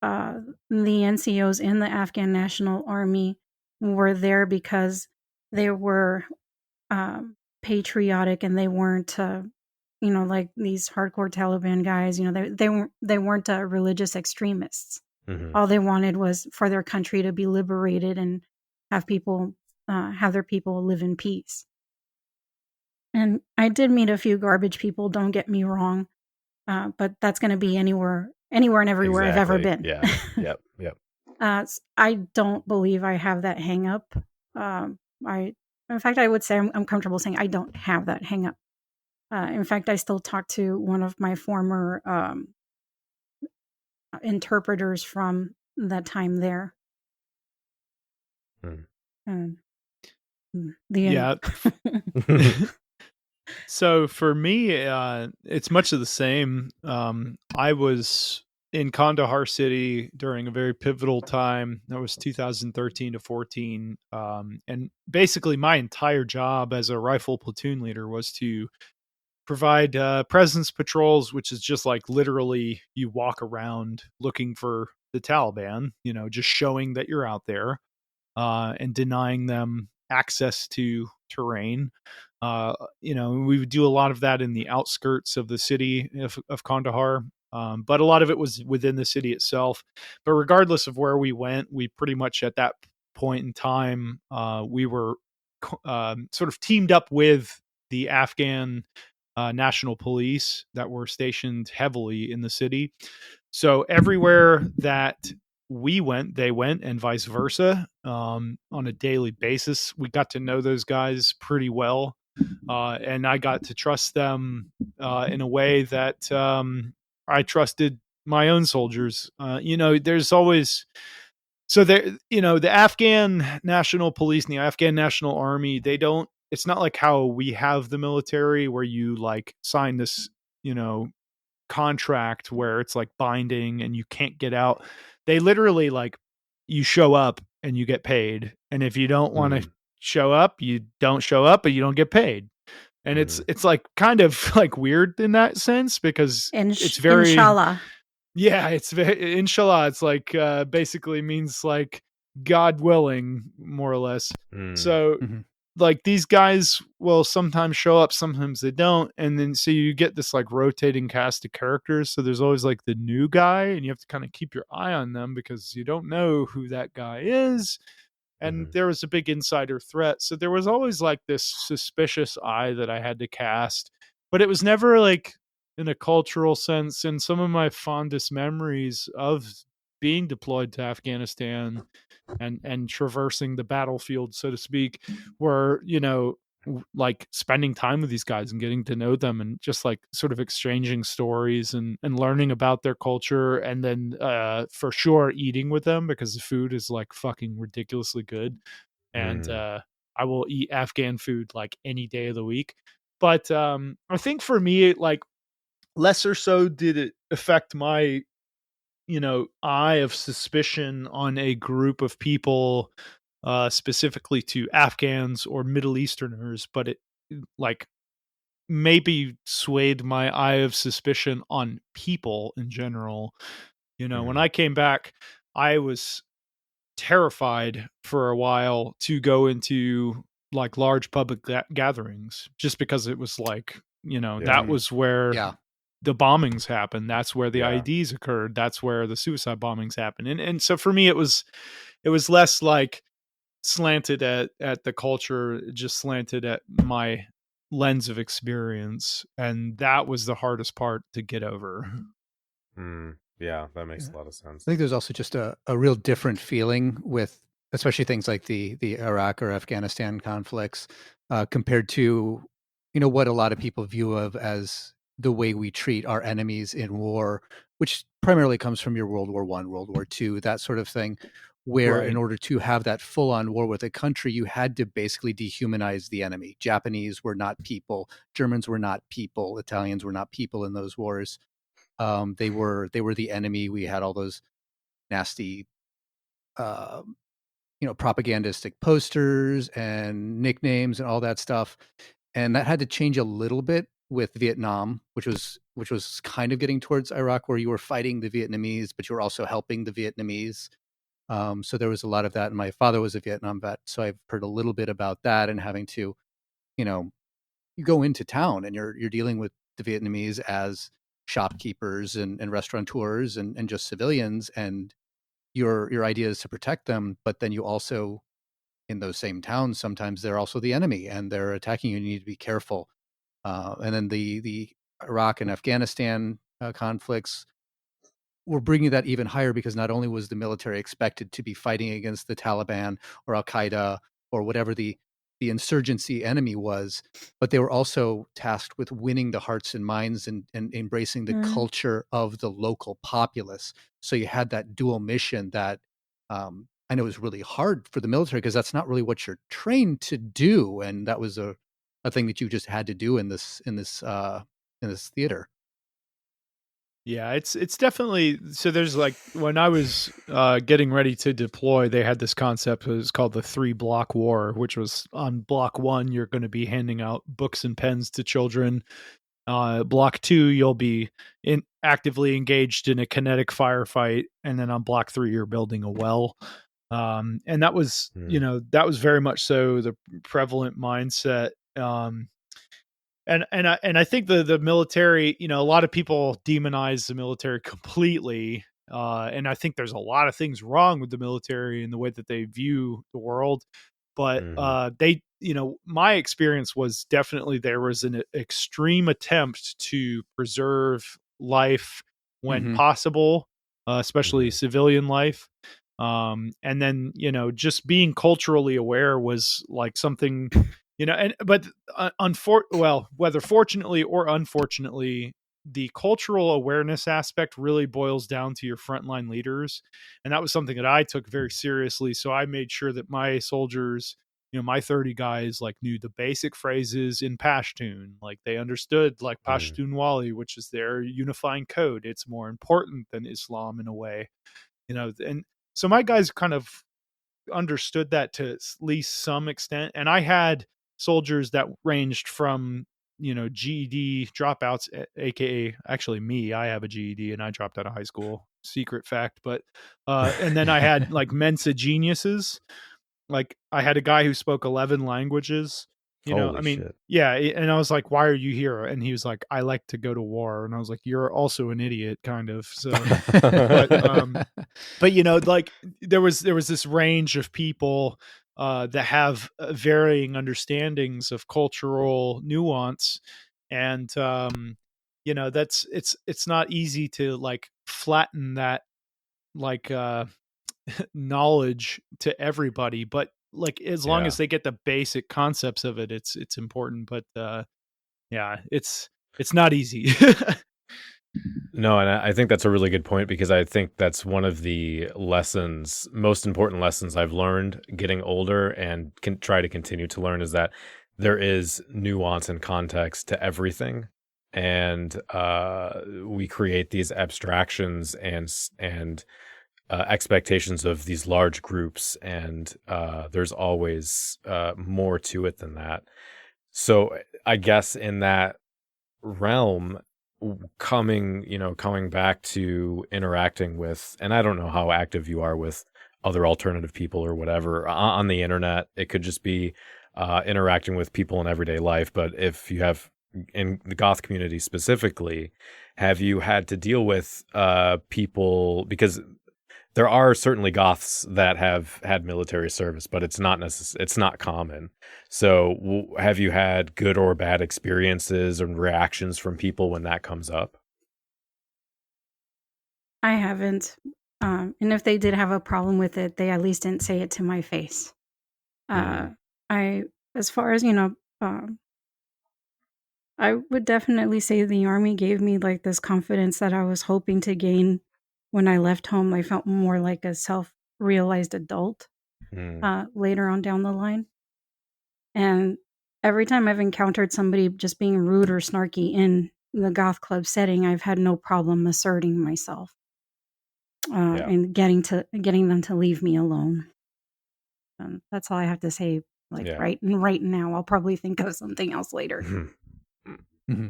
the NCOs in the Afghan National Army were there because they were patriotic, and they weren't, like these hardcore Taliban guys. They weren't religious extremists. Mm-hmm. All they wanted was for their country to be liberated and have their people live in peace. And I did meet a few garbage people, don't get me wrong, but that's going to be anywhere and everywhere I've ever been. Yeah. Yep. I don't believe I have that hang up. In fact, I would say I'm comfortable saying I don't have that hang up. In fact, I still talk to one of my former interpreters from that time there. Yeah. So for me, it's much of the same. I was in Kandahar City during a very pivotal time. That was 2013 to 14. And basically my entire job as a rifle platoon leader was to provide presence patrols, which is just like literally you walk around looking for the Taliban, just showing that you're out there, and denying them access to terrain. We would do a lot of that in the outskirts of the city of Kandahar, but a lot of it was within the city itself. But regardless of where we went, we pretty much at that point in time, we were sort of teamed up with the Afghan National Police that were stationed heavily in the city. So everywhere that we went, they went, and vice versa, on a daily basis. We got to know those guys pretty well. And I got to trust them in a way that I trusted my own soldiers. There's always... So the Afghan National Police and the Afghan National Army, it's not like how we have the military where you like sign this, contract where it's like binding and you can't get out. They literally like you show up and you get paid. And if you don't want to show up, you don't show up, but you don't get paid. And it's like kind of like weird in that sense, because it's very, inshallah. Yeah, it's very, inshallah. It's like basically means like God willing, more or less. So like these guys will sometimes show up, sometimes they don't, and then so you get this like rotating cast of characters. So there's always like the new guy, and you have to kind of keep your eye on them because you don't know who that guy is. And Mhm. there was a big insider threat, so there was always like this suspicious eye that I had to cast, but it was never like in a cultural sense. And some of my fondest memories of being deployed to Afghanistan and traversing the battlefield, so to speak, were, like spending time with these guys and getting to know them and just like sort of exchanging stories and learning about their culture. And then for sure eating with them because the food is like fucking ridiculously good. And Mm. I will eat Afghan food like any day of the week. But I think for me, like lesser so did it affect my eye of suspicion on a group of people, specifically to Afghans or Middle Easterners, but it like maybe swayed my eye of suspicion on people in general. When Mhm. I came back, I was terrified for a while to go into like large public gatherings just because it was like, that Yeah. was where Yeah. the bombings happened. That's where the Yeah. IEDs occurred. That's where the suicide bombings happened. And so for me, it was less like slanted at the culture, it just slanted at my lens of experience, and that was the hardest part to get over. Mm. Yeah, that makes Yeah. a lot of I sense. think there's also just a real different feeling with especially things like the Iraq or Afghanistan conflicts compared to what a lot of people view of as the way we treat our enemies in war, which primarily comes from your World War I, World War II, that sort of thing, where in Right. order to have that full on war with a country, you had to basically dehumanize the enemy. Japanese were not people, Germans were not people, Italians were not people in those wars. They were the enemy. We had all those nasty, uh, propagandistic posters and nicknames and all that stuff, and that had to change a little bit with Vietnam, which was kind of getting towards Iraq, where you were fighting the Vietnamese, but you were also helping the Vietnamese. So there was a lot of that, and my father was a Vietnam vet, so I've heard a little bit about that and having to, you know, you go into town and you're dealing with the Vietnamese as shopkeepers and restaurateurs and just civilians, and your idea is to protect them, but then you also in those same towns sometimes they're also the enemy and they're attacking you. And you need to be careful. And then the Iraq and Afghanistan conflicts we're bringing that even higher because not only was the military expected to be fighting against the Taliban or Al Qaeda or whatever the insurgency enemy was, but they were also tasked with winning the hearts and minds and embracing the Mm. culture of the local populace. So you had that dual mission that I know was really hard for the military because that's not really what you're trained to do, and that was a thing that you just had to do in this theater. Yeah, it's definitely so. There's like when I was getting ready to deploy, they had this concept. It was called the 3 block war, which was on block 1, you're going to be handing out books and pens to children. Block 2, you'll be actively engaged in a kinetic firefight, and then on block 3, you're building a well. And that was, Mm. that was very much so the prevalent mindset. And I think the military, a lot of people demonize the military completely, and I think there's a lot of things wrong with the military and the way that they view the world. But Mhm. my experience was definitely there was an extreme attempt to preserve life when Hmm. possible, especially Mhm. civilian life. And then just being culturally aware was like something, and but well, whether fortunately or unfortunately, the cultural awareness aspect really boils down to your frontline leaders, and that was something that I took very seriously. So I made sure that my soldiers, my 30 guys, like knew the basic phrases in Pashtun, like they understood like Mm. Pashtunwali, which is their unifying code. It's more important than Islam in a way, and so my guys kind of understood that to at least some extent. And I had soldiers that ranged from, GED dropouts, aka actually me, I have a GED and I dropped out of high school. Secret fact. But and then I had like Mensa geniuses. like I had a guy who spoke 11 langues. Holy shit. Yeah. And I was like, why are you here? And he was like, I like to go to war. And I was like, you're also an idiot, kind of. So, but like there was this range of people that have varying understandings of cultural nuance. And, that's, it's not easy to like flatten that, like, knowledge to everybody, but like as long as they get the basic concepts of it, it's important. But yeah, it's not easy. No, and I think that's a really good point, because I think that's one of the most important lessons I've learned getting older and can try to continue to learn, is that there is nuance and context to everything. And we create these abstractions and expectations of these large groups, and there's always more to it than that. So I guess in that realm, coming back to interacting with, and I don't know how active you are with other alternative people or whatever on the internet. It could just be interacting with people in everyday life. But if you have, in the Goth community specifically, have you had to deal with people, because there are certainly Goths that have had military service, but it's not common. So have you had good or bad experiences and reactions from people when that comes up? I haven't. And if they did have a problem with it, they at least didn't say it to my face. As far as, I would definitely say the Army gave me like this confidence that I was hoping to gain. When I left home, I felt more like a self-realized adult later on down the line. And every time I've encountered somebody just being rude or snarky in the goth club setting, I've had no problem asserting myself and getting them to leave me alone. That's all I have to say. Like right now, I'll probably think of something else later. Mm-hmm.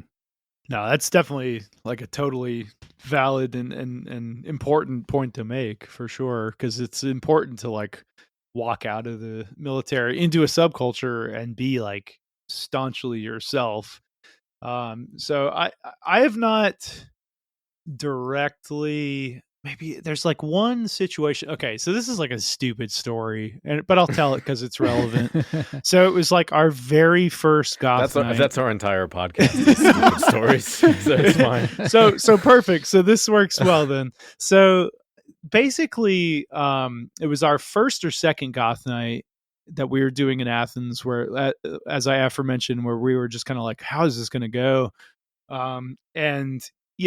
No, that's definitely like a totally valid and important point to make, for sure, because it's important to like walk out of the military into a subculture and be like staunchly yourself. So I have not directly. Maybe there's like one situation. Okay, so this is like a stupid story, but I'll tell it because it's relevant. So it was like our very first goth night. That's our entire podcast. Stupid stories. So it's fine. So perfect. So this works well then. So basically, it was our first or second goth night that we were doing in Athens, where, as I aforementioned, where we were just kind of like, how is this going to go? And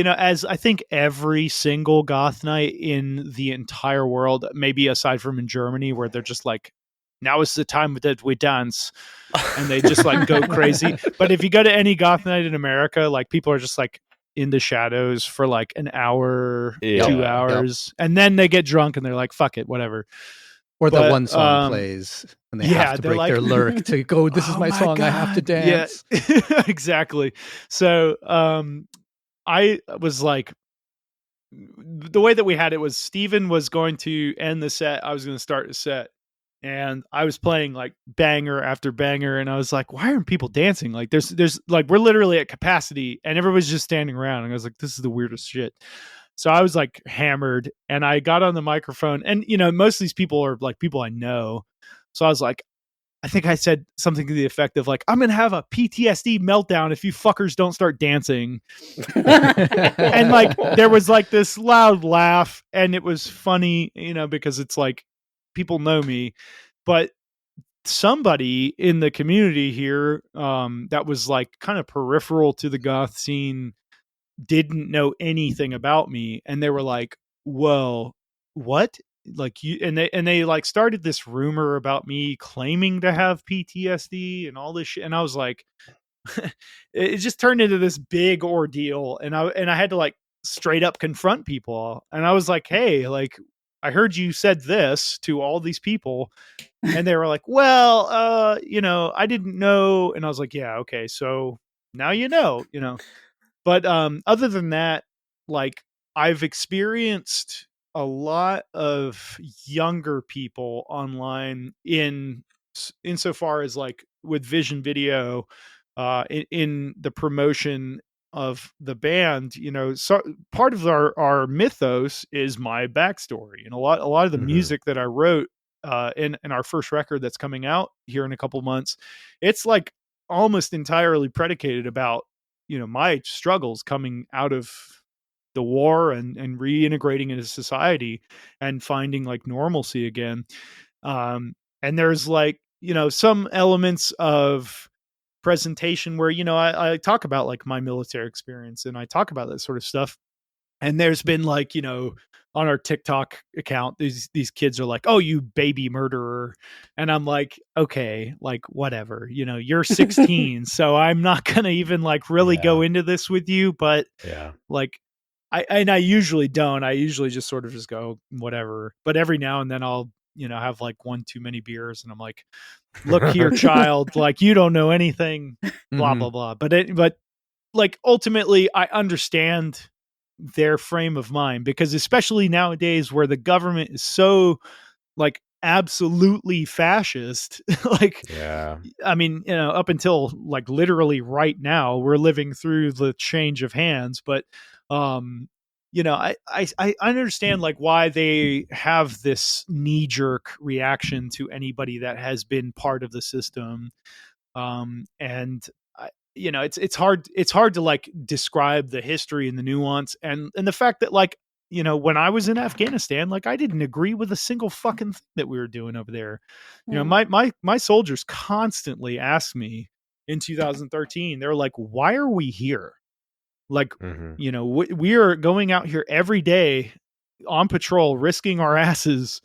as I think every single goth night in the entire world, maybe aside from in Germany, where they're just like, now is the time that we dance, and they just like go crazy. But if you go to any goth night in America, like people are just like in the shadows for like an hour, 2 hours, and then they get drunk and they're like, fuck it, whatever. Or that one song plays and they have to break their lurk to go, this is my song, God. I have to dance. Yeah, exactly. So I was like, the way that we had it was Steven was going to end the set. I was going to start the set. And I was playing like banger after banger. And I was like, why aren't people dancing? Like there's like, we're literally at capacity and everybody's just standing around. And I was like, this is the weirdest shit. So I was like hammered and I got on the microphone, and most of these people are like people I know. So I was like, I think I said something to the effect of like, I'm going to have a PTSD meltdown if you fuckers don't start dancing. And like, there was like this loud laugh, and it was funny, because it's like, people know me, but somebody in the community here, that was like kind of peripheral to the goth scene, didn't know anything about me. And they were like, whoa, what? Like you, and they like started this rumor about me claiming to have PTSD and all this shit. And I was like, it just turned into this big ordeal. And I had to like straight up confront people. And I was like, hey, like, I heard you said this to all these people. And they were like, well, I didn't know. And I was like, yeah, okay. So now but other than that, like, I've experienced a lot of younger people online insofar as like with Vision Video, in the promotion of the band, so part of our mythos is my backstory, and a lot of the music that I wrote in our first record that's coming out here in a couple months, it's like almost entirely predicated about my struggles coming out of the war and reintegrating into society and finding like normalcy again. And there's like, some elements of presentation where, I talk about like my military experience and I talk about that sort of stuff. And there's been like, on our TikTok account, these kids are like, "Oh, you baby murderer." And I'm like, "Okay, like whatever. You're 16, so I'm not going to even like really go into this with you, but like I usually don't. I usually just sort of just go whatever. But every now and then I'll, have like one too many beers and I'm like, "Look here, child, like you don't know anything, blah blah blah." But like ultimately I understand their frame of mind, because especially nowadays where the government is so like absolutely fascist, like, I mean, up until like literally right now, we're living through the change of hands. But, I understand like why they have this knee jerk reaction to anybody that has been part of the system. And it's hard to like describe the history and the nuance and the fact that like, when I was in Afghanistan, like I didn't agree with a single fucking thing that we were doing over there. My soldiers constantly asked me in 2013, they're like, "Why are we here? Like, we are going out here every day on patrol, risking our asses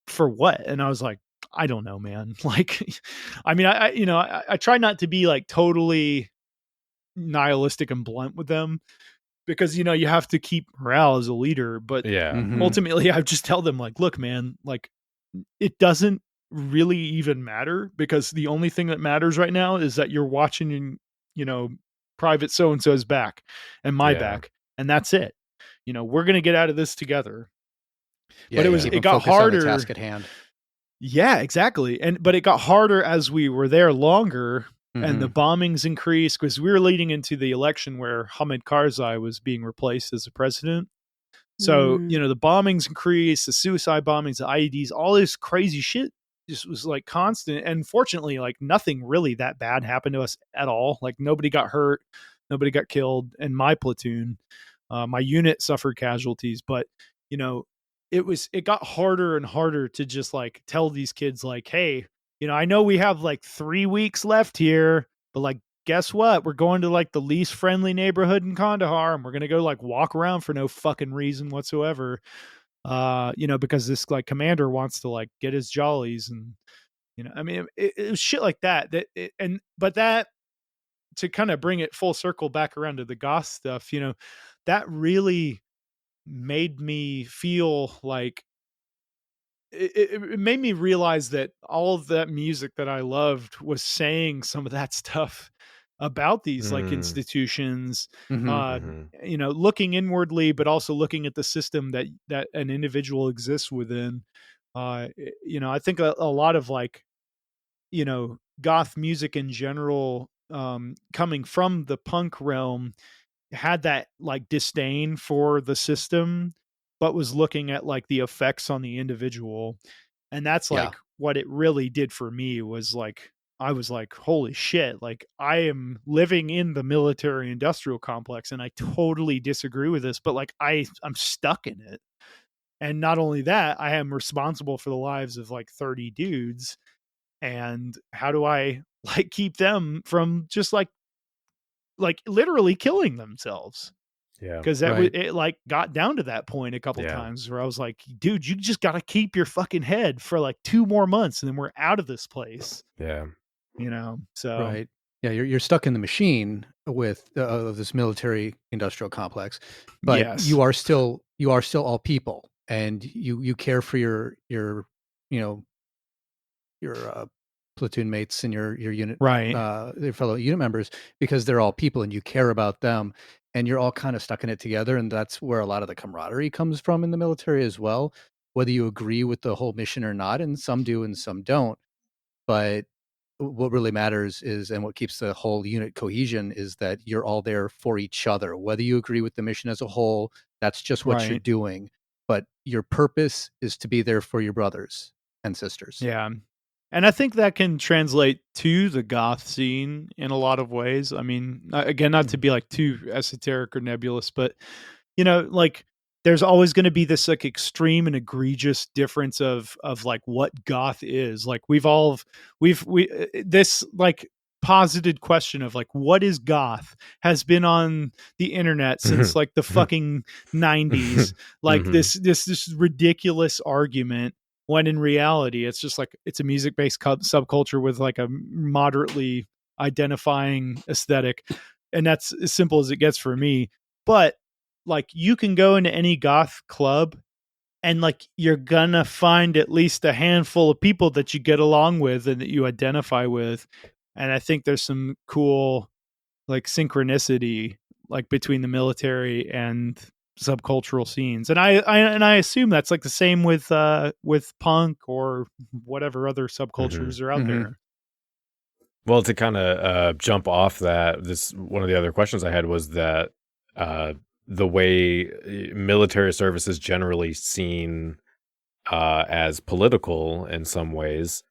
for what?" And I was like, "I don't know, man." Like, I mean, I try not to be like totally nihilistic and blunt with them, because, you have to keep morale as a leader. But ultimately I just tell them like, "Look, man, like it doesn't really even matter, because the only thing that matters right now is that you're watching, Private so-and-so's back and my back. And that's it. We're going to get out of this together." But it got harder. On the task at hand. Yeah, exactly. But it got harder as we were there longer, and the bombings increased, because we were leading into the election where Hamid Karzai was being replaced as the president. So, the bombings increased, the suicide bombings, the IEDs, all this crazy shit just was like constant. And fortunately, like nothing really that bad happened to us at all. Like nobody got hurt, nobody got killed. And my platoon, my unit suffered casualties, but it got harder and harder to just like tell these kids like, "Hey, I know we have like 3 weeks left here, but like, guess what? We're going to like the least friendly neighborhood in Kandahar, and we're going to go like walk around for no fucking reason whatsoever. Because this like commander wants to like get his jollies." And, I mean, it was shit like that, but that, to kind of bring it full circle back around to the goth stuff, that really made me feel like it made me realize that all of that music that I loved was saying some of that stuff about these like institutions, looking inwardly, but also looking at the system that an individual exists within. I think a lot of like, goth music in general, coming from the punk realm, had that like disdain for the system, but was looking at like the effects on the individual. And that's like what it really did for me, was like, I was like, holy shit, like I am living in the military industrial complex and I totally disagree with this, but like I'm stuck in it. And not only that, I am responsible for the lives of like 30 dudes. And how do I like keep them from just like literally killing themselves? Yeah. Because it like got down to that point a couple times where I was like, dude, you just got to keep your fucking head for like 2 more months and then we're out of this place. Yeah. So. Right. Yeah. You're stuck in the machine with this military industrial complex, but you are still all people, and you care for your platoon mates and your unit, right, your fellow unit members, because they're all people and you care about them. and you're all kind of stuck in it together. And that's where a lot of the camaraderie comes from in the military as well, whether you agree with the whole mission or not. And some do and some don't. But what really matters is, and what keeps the whole unit cohesion, is that you're all there for each other. Whether you agree with the mission as a whole, that's just what you're Right. doing. But your purpose is to be there for your brothers and sisters. Yeah. And I think that can translate to the goth scene in a lot of ways. I mean, again, not to be like too esoteric or nebulous, but like there's always going to be this like extreme and egregious difference of like what goth is. Like this like posited question of like what is goth has been on the internet since like the fucking 90s. Like this ridiculous argument, when in reality it's just like it's a music-based subculture with like a moderately identifying aesthetic, and that's as simple as it gets for me. But like you can go into any goth club and like you're gonna find at least a handful of people that you get along with and that you identify with. And I think there's some cool like synchronicity like between the military and subcultural scenes. And I assume that's like the same with punk or whatever other subcultures are out there. Well, to kind of jump off that, this one of the other questions I had was that the way military service is generally seen as political in some ways.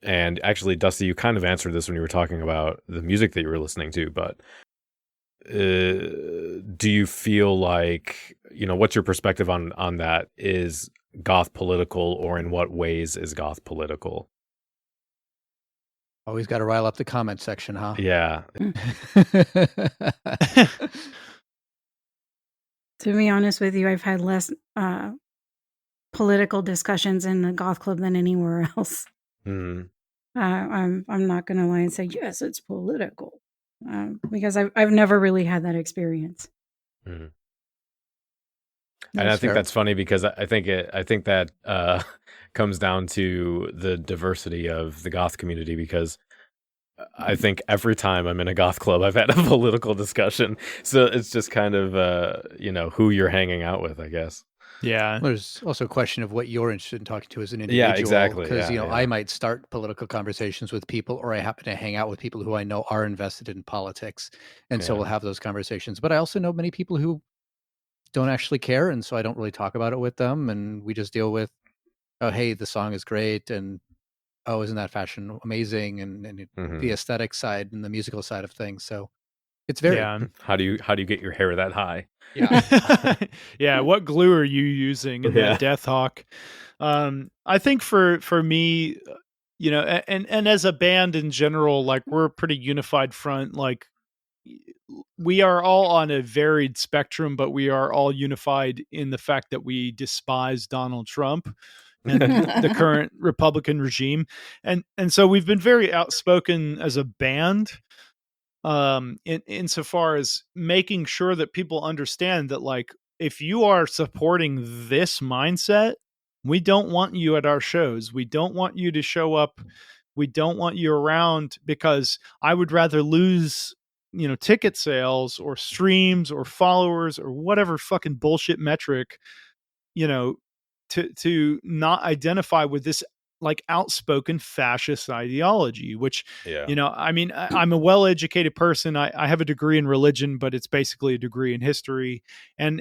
And actually, Dusty, you kind of answered this when you were talking about the music that you were listening to, but do you feel like, what's your perspective on that? Is goth political, or in what ways is goth political? Always got to rile up the comment section, huh? Yeah. To be honest with you, I've had less political discussions in the goth club than anywhere else. Mm. I'm not going to lie and say yes, it's political, because I've never really had that experience. Mm. And I think that's funny because I think that comes down to the diversity of the goth community, because I think every time I'm in a goth club, I've had a political discussion. So it's just kind of, who you're hanging out with, I guess. Yeah. There's also a question of what you're interested in talking to as an individual. Yeah, exactly. Because, Yeah. I might start political conversations with people, or I happen to hang out with people who I know are invested in politics. And so we'll have those conversations. But I also know many people who don't actually care. And so I don't really talk about it with them. And we just deal with, oh, hey, the song is great. And, oh, isn't that fashion amazing? And the aesthetic side and the musical side of things. So it's very. Yeah. How do you get your hair that high? Yeah. Yeah. What glue are you using in that Death Hawk? I think for me, and as a band in general, like we're a pretty unified front. Like we are all on a varied spectrum, but we are all unified in the fact that we despise Donald Trump and the current Republican regime. And so we've been very outspoken as a band, insofar as making sure that people understand that, like, if you are supporting this mindset, we don't want you at our shows. We don't want you to show up. We don't want you around, because I would rather lose, ticket sales or streams or followers or whatever fucking bullshit metric, to not identify with this like outspoken fascist ideology, which, I mean, I'm a well-educated person. I have a degree in religion, but it's basically a degree in history. And,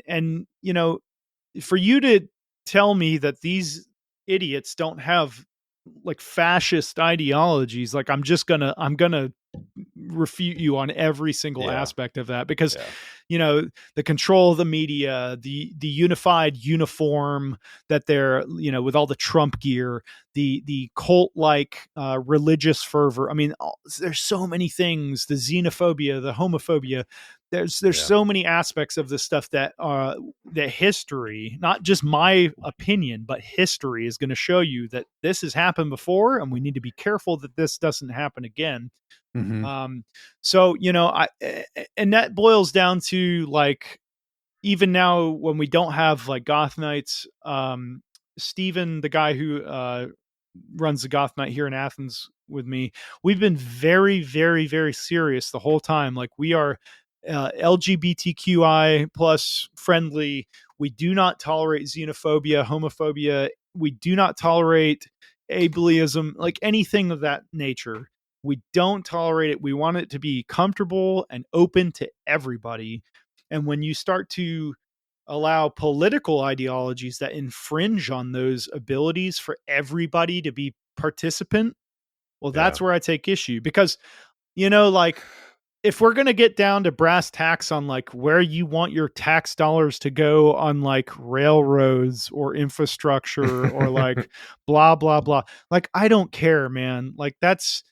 for you to tell me that these idiots don't have like fascist ideologies, like I'm gonna refute you on every single aspect of that, because the control of the media, the unified uniform that they're, with all the Trump gear, the cult like religious fervor. I mean, there's so many things, the xenophobia, the homophobia. There's so many aspects of this stuff that that history, not just my opinion, but history is going to show you that this has happened before, and we need to be careful that this doesn't happen again. So, and that boils down to, like, even now when we don't have like goth nights, Steven, the guy who runs the goth night here in Athens with me, we've been very, very, very serious the whole time. Like, we are LGBTQI plus friendly. We do not tolerate xenophobia, homophobia. We do not tolerate ableism, like anything of that nature. We don't tolerate it. We want it to be comfortable and open to everybody. And when you start to allow political ideologies that infringe on those abilities for everybody to be participant, well, that's where I take issue. Because, like, if we're going to get down to brass tacks on like where you want your tax dollars to go on like railroads or infrastructure or like blah blah blah, like I don't care, man. Like that's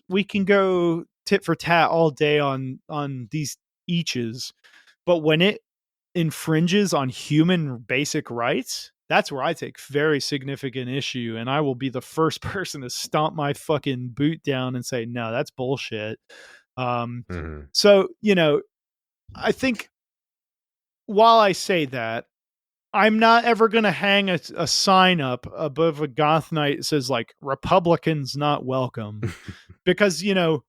we can go tit for tat all day on these eaches, but when it infringes on human basic rights, that's where I take very significant issue, and I will be the first person to stomp my fucking boot down and say, no, that's bullshit. So, I think while I say that, I'm not ever going to hang a sign up above a goth night that says like Republicans not welcome, because,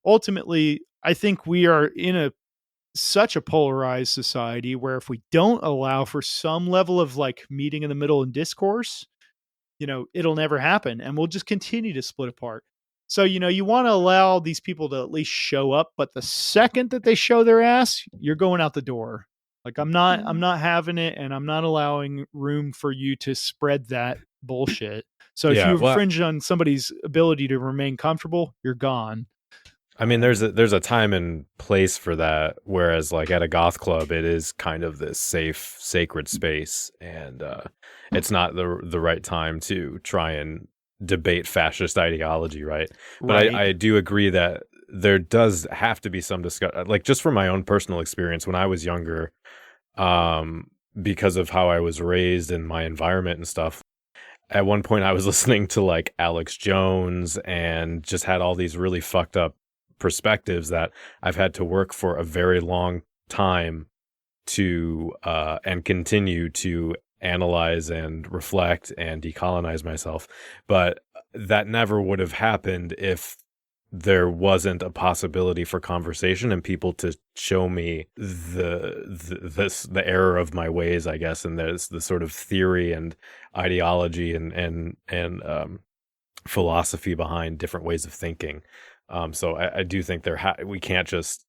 ultimately I think we are in such a polarized society where if we don't allow for some level of like meeting in the middle and discourse, it'll never happen, and we'll just continue to split apart. So, you want to allow these people to at least show up, but the second that they show their ass, you're going out the door. Like I'm not having it, and I'm not allowing room for you to spread that bullshit. So if you infringe on somebody's ability to remain comfortable, you're gone. I mean, there's a time and place for that, whereas like at a goth club, it is kind of this safe, sacred space, and it's not the right time to try and debate fascist ideology, right? But I do agree that there does have to be some discussion, like just from my own personal experience when I was younger, because of how I was raised and my environment and stuff. At one point, I was listening to like Alex Jones and just had all these really fucked up perspectives that I've had to work for a very long time to and continue to analyze and reflect and decolonize myself. But that never would have happened if there wasn't a possibility for conversation and people to show me the error of my ways, I guess. And there's the sort of theory and ideology and philosophy behind different ways of thinking. So I do think we can't just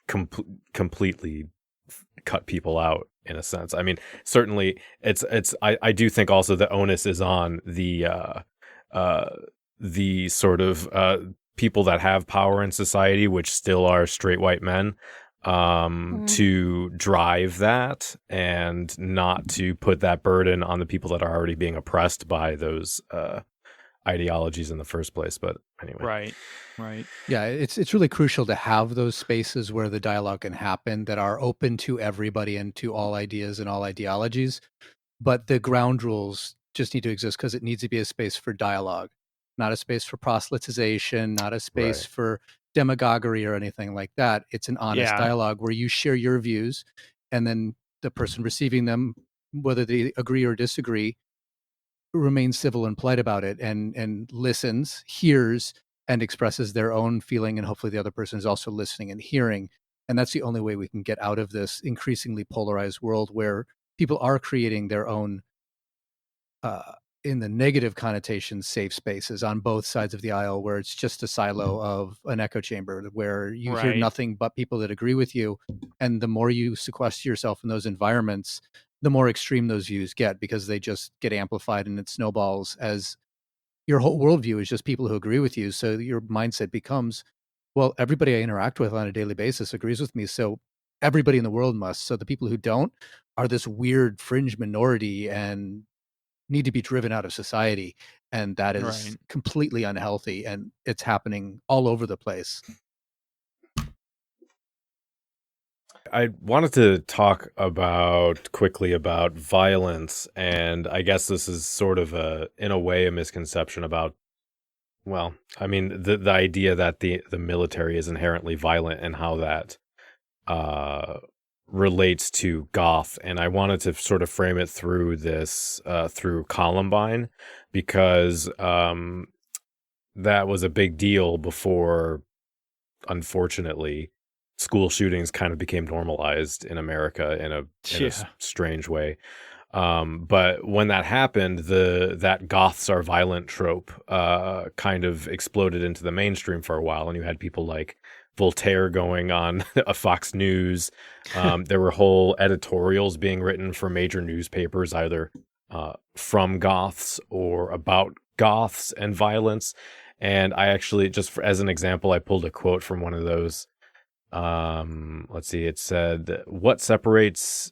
completely cut people out in a sense. I mean, certainly I do think also the onus is on the sort of people that have power in society, which still are straight white men, to drive that and not to put that burden on the people that are already being oppressed by those ideologies in the first place. But anyway, right. Yeah, it's really crucial to have those spaces where the dialogue can happen that are open to everybody and to all ideas and all ideologies. But the ground rules just need to exist because it needs to be a space for dialogue, not a space for proselytization, not a space for demagoguery or anything like that. It's an honest dialogue where you share your views, and then the person receiving them, whether they agree or disagree, remains civil and polite about it and listens, hears, and expresses their own feeling, and hopefully the other person is also listening and hearing. And that's the only way we can get out of this increasingly polarized world where people are creating their own in the negative connotation, safe spaces on both sides of the aisle, where it's just a silo of an echo chamber where you hear nothing but people that agree with you. And the more you sequester yourself in those environments, the more extreme those views get, because they just get amplified and it snowballs as your whole worldview is just people who agree with you. So your mindset becomes, well, everybody I interact with on a daily basis agrees with me, so everybody in the world must. So the people who don't are this weird fringe minority and need to be driven out of society. And that is completely unhealthy. And it's happening all over the place. I wanted to talk quickly about violence, and I guess this is sort of in a way, a misconception about, well, I mean, the idea that the military is inherently violent and how that relates to goth. And I wanted to sort of frame it through this, through Columbine, because that was a big deal before, unfortunately, school shootings kind of became normalized in America in a strange way. But when that happened, that Goths are violent trope kind of exploded into the mainstream for a while, and you had people like Voltaire going on a Fox News. There were whole editorials being written for major newspapers, either from Goths or about Goths and violence. And I actually, as an example, I pulled a quote from one of those. Let's see. It said,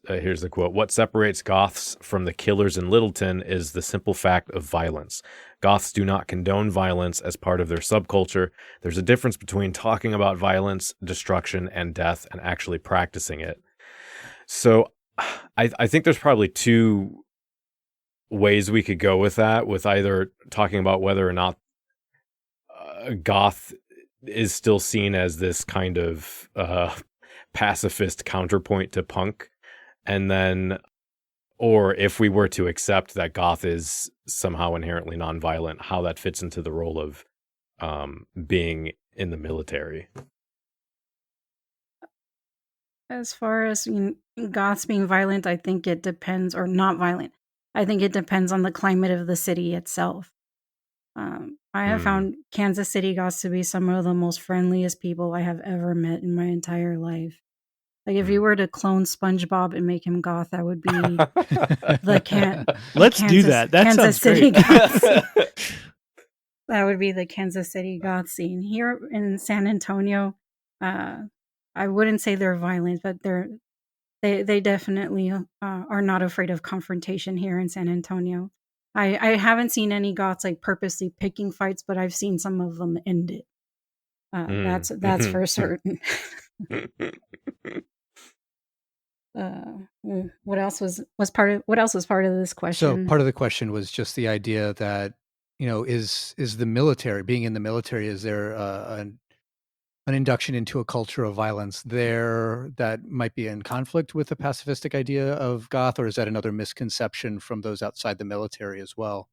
here's the quote. What separates Goths from the killers in Littleton is the simple fact of violence. Goths do not condone violence as part of their subculture. There's a difference between talking about violence, destruction, and death and actually practicing it. So I think there's probably two ways we could go with that, with either talking about whether or not Goth is still seen as this kind of pacifist counterpoint to punk, and then, or if we were to accept that Goth is somehow inherently nonviolent, how that fits into the role of being in the military. As far as Goths being violent, I think it depends, or not violent. I think it depends on the climate of the city itself. I have found Kansas City Goths to be some of the most friendliest people I have ever met in my entire life. Like, if you were to clone SpongeBob and make him Goth, that would be Let's do that. That Kansas sounds City great. Goths. That would be the Kansas City Goth scene. Here in San Antonio, I wouldn't say they're violent, but they definitely are not afraid of confrontation here in San Antonio. I haven't seen any Goths like purposely picking fights, but I've seen some of them end it. That's for certain. What else was part of this question? So part of the question was just the idea that, is the military, being in the military, is there an induction into a culture of violence there that might be in conflict with the pacifistic idea of Goth, or is that another misconception from those outside the military as well?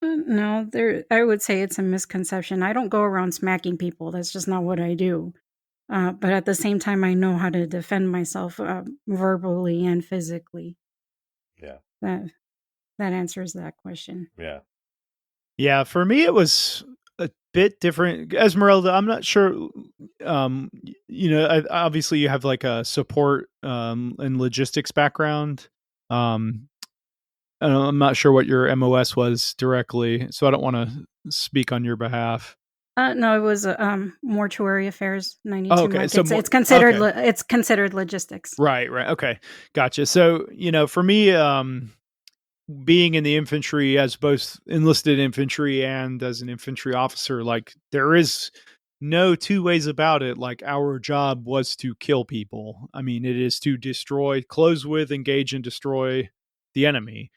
No, I would say it's a misconception. I don't go around smacking people. That's just not what I do. But at the same time, I know how to defend myself verbally and physically. Yeah. That answers that question. Yeah. Yeah, for me, it was a bit different. Esmeralda, I'm not sure. Obviously you have like a support and logistics background. I'm not sure what your MOS was directly, so I don't want to speak on your behalf. No, it was mortuary affairs. 92 okay, months. so it's considered okay. It's considered logistics. Right. Okay, gotcha. So for me, being in the infantry as both enlisted infantry and as an infantry officer, like, there is no two ways about it. Like, our job was to kill people. I mean, it is to destroy, close with, engage, and destroy the enemy,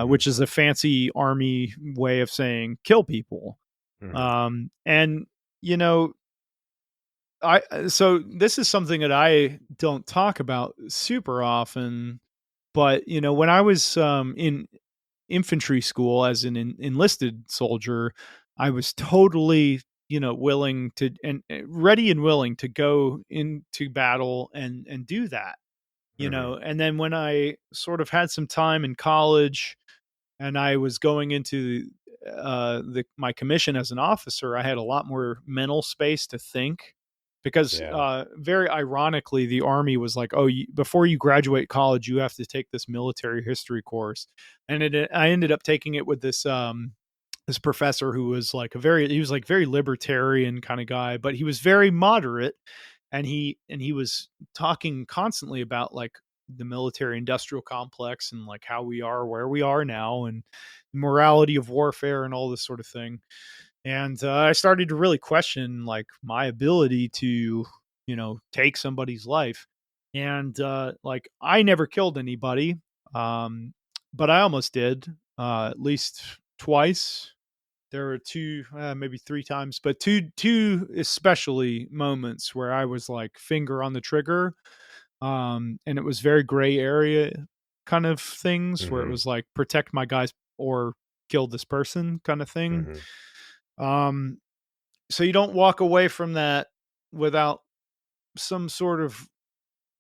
which is a fancy army way of saying kill people. So this is something that I don't talk about super often. But, when I was in infantry school as an enlisted soldier, I was totally, willing to and ready and willing to go into battle and do that, And then when I sort of had some time in college and I was going into my commission as an officer, I had a lot more mental space to think. Because very ironically, the Army was like, "Oh, before you graduate college, you have to take this military history course," and I ended up taking it with this this professor who was like very libertarian kind of guy, but he was very moderate, and he was talking constantly about like the military industrial complex and like how we are where we are now and morality of warfare and all this sort of thing. And I started to really question like my ability to, take somebody's life. And like, I never killed anybody, but I almost did at least twice. There were two, maybe three times, but two especially moments where I was like finger on the trigger. And it was very gray area kind of things where it was like protect my guys or kill this person kind of thing. So you don't walk away from that without some sort of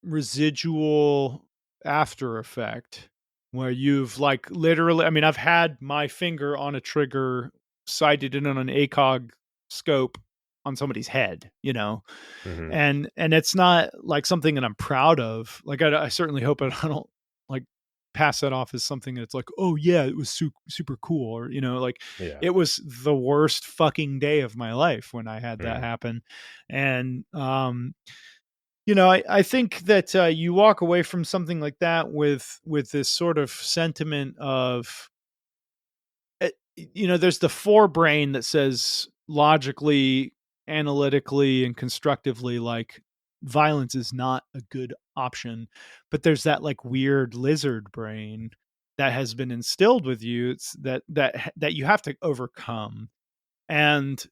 residual after effect where you've like literally, I mean, I've had my finger on a trigger sighted in on an ACOG scope on somebody's head, you know, Mhm. and it's not like something that I'm proud of. Like I certainly hope I don't like pass that off as something that's like, oh yeah, it was super cool, or you know, like Yeah. it was the worst fucking day of my life when I had that Mm. happen. And you know, I think that you walk away from something like that with this sort of sentiment of you know, there's the forebrain that says logically, analytically, and constructively, like violence is not a good option. But there's that like weird lizard brain that has been instilled with you. It's that you have to overcome. And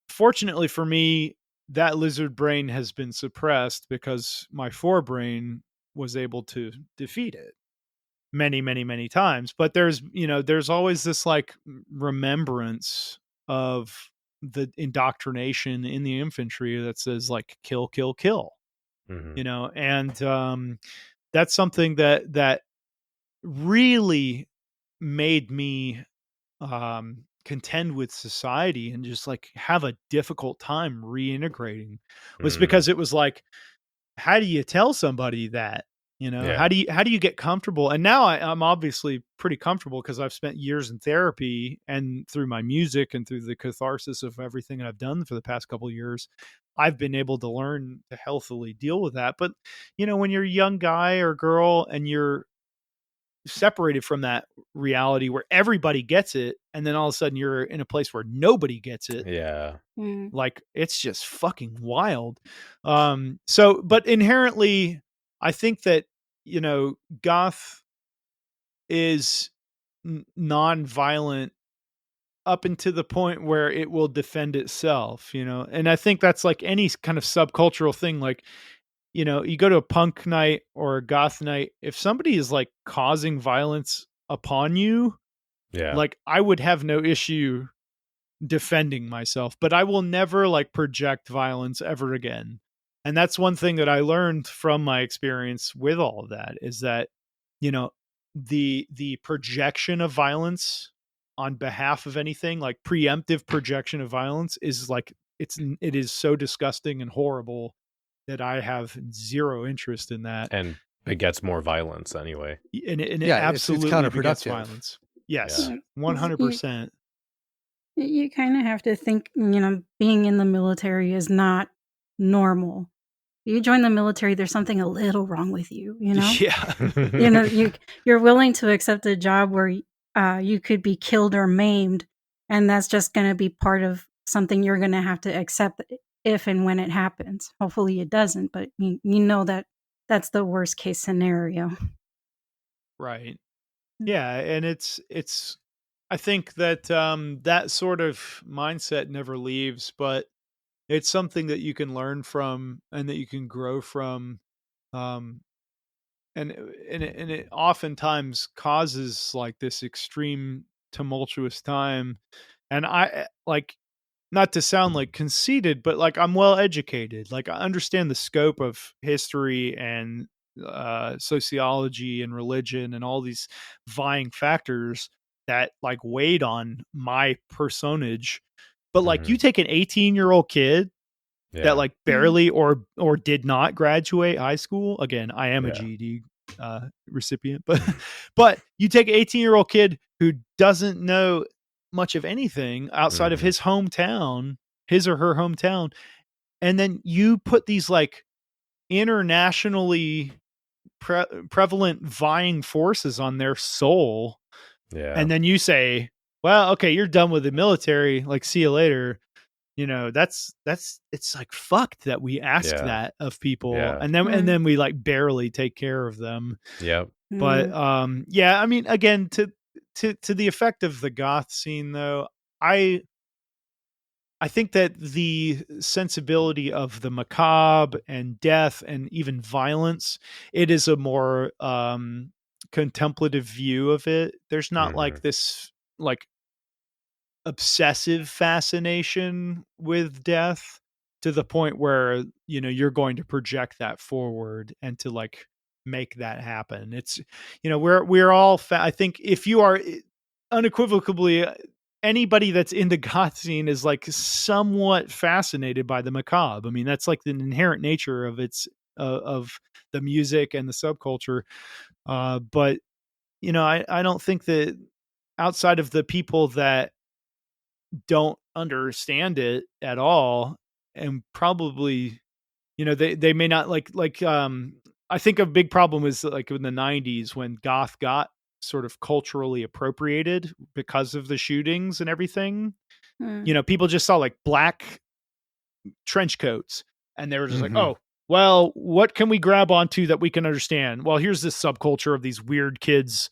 fortunately for me, that lizard brain has been suppressed because my forebrain was able to defeat it many times. But there's, you know, there's always this like remembrance of the indoctrination in the infantry that says like kill kill kill, Mhm. you know. And that's something that really made me contend with society and just like have a difficult time reintegrating, was Mm. because it was like, how do you tell somebody that, you know, Yeah. how do you get comfortable? And now I'm obviously pretty comfortable because I've spent years in therapy, and through my music and through the catharsis of everything I've done for the past couple of years, I've been able to learn to healthily deal with that. But you know, when you're a young guy or girl and you're separated from that reality where everybody gets it, and then all of a sudden you're in a place where nobody gets it, Yeah. Mm. like it's just fucking wild. So but inherently I think that, you know, goth is non-violent up into the point where it will defend itself, you know. And I think that's like any kind of subcultural thing. Like, you know, you go to a punk night or a goth night, if somebody is like causing violence upon you, Yeah. like I would have no issue defending myself, but I will never like project violence ever again. And that's one thing that I learned from my experience with all of that, is that, you know, the projection of violence on behalf of anything, like preemptive projection of violence, is like it is so disgusting and horrible that I have zero interest in that. And begets more violence anyway. And it Yeah, it's absolutely begets counterproductive. violence. Yeah. Yes, Yeah. You, 100%. you kind of have to think, you know, being in the military is not normal. You join the military, there's something a little wrong with you, you know? Yeah. You know, you're willing to accept a job where you could be killed or maimed, and that's just going to be part of something you're going to have to accept if and when it happens. Hopefully it doesn't, but you know that that's the worst case scenario. Right. Yeah, and it's I think that that sort of mindset never leaves, but it's something that you can learn from and that you can grow from. Um and it oftentimes causes like this extreme tumultuous time. And I like, not to sound like conceited, but like I'm well educated. Like I understand the scope of history and sociology and religion and all these vying factors that like weighed on my personage. But like you Mhm. take an 18-year-old kid that Yeah. like barely or did not graduate high school. Again, I am a Yeah. GED recipient, but you take an 18-year-old kid who doesn't know much of anything outside of Mhm. his hometown, his or her hometown, and then you put these like internationally prevalent vying forces on their soul, Yeah. and then you say, well, okay, you're done with the military, like see you later. You know, that's it's like fucked that we ask Yeah. that of people, Yeah. and then we like barely take care of them. Yep. But Mm. yeah, I mean, again, to the effect of the goth scene though, I think that the sensibility of the macabre and death and even violence, it is a more contemplative view of it. There's not like Mhm. this like obsessive fascination with death. to the point where, you know, you're going to project that forward and to like make that happen. It's, you know, we're all, I think if you are unequivocally, anybody that's in the goth scene is like somewhat fascinated by the macabre. I mean, that's like the inherent nature of of the music and the subculture. But you know, I don't think that outside of the people that don't understand it at all, and probably, you know, they may not I think a big problem was like in the 90s when goth got sort of culturally appropriated because of the shootings and everything. You know, people just saw like black trench coats and they were just like, oh, well, what can we grab onto that we can understand? Well, here's this subculture of these weird kids,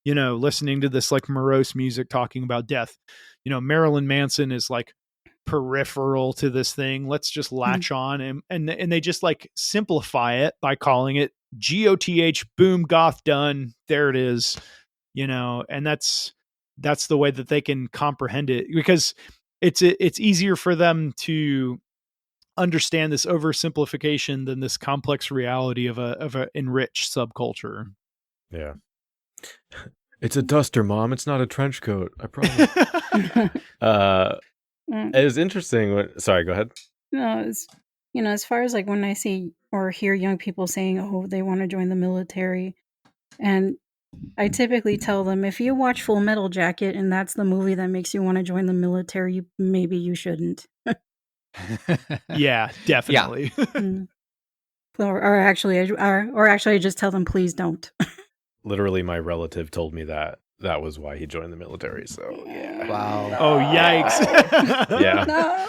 you know, listening to this like morose music talking about death. You know, Marilyn Manson is like peripheral to this thing. Let's just latch on and they just like simplify it by calling it GOTH, boom, goth, done. There it is, you know, and that's the way that they can comprehend it, because it's easier for them to understand this oversimplification than this complex reality of a enriched subculture. Yeah. It's a duster, Mom. It's not a trench coat. I promise. It was interesting. Sorry, go ahead. No, it's, you know, as far as like when I see or hear young people saying, oh, they want to join the military, and I typically tell them, if you watch Full Metal Jacket and that's the movie that makes you want to join the military, maybe you shouldn't. Yeah, definitely. Or actually, I just tell them, please don't. Literally, my relative told me that was why he joined the military. So yeah. Wow. Oh, yikes. Yeah. No.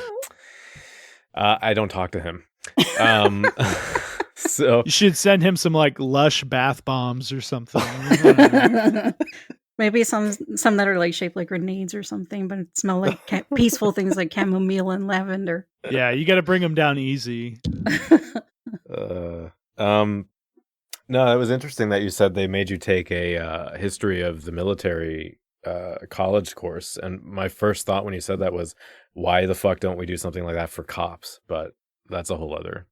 I don't talk to him. So you should send him some like Lush bath bombs or something. Maybe some that are like shaped like grenades or something, but smell like peaceful things like chamomile and lavender. Yeah, you got to bring them down easy. No, it was interesting that you said they made you take a history of the military college course, and my first thought when you said that was, why the fuck don't we do something like that for cops? But that's a whole other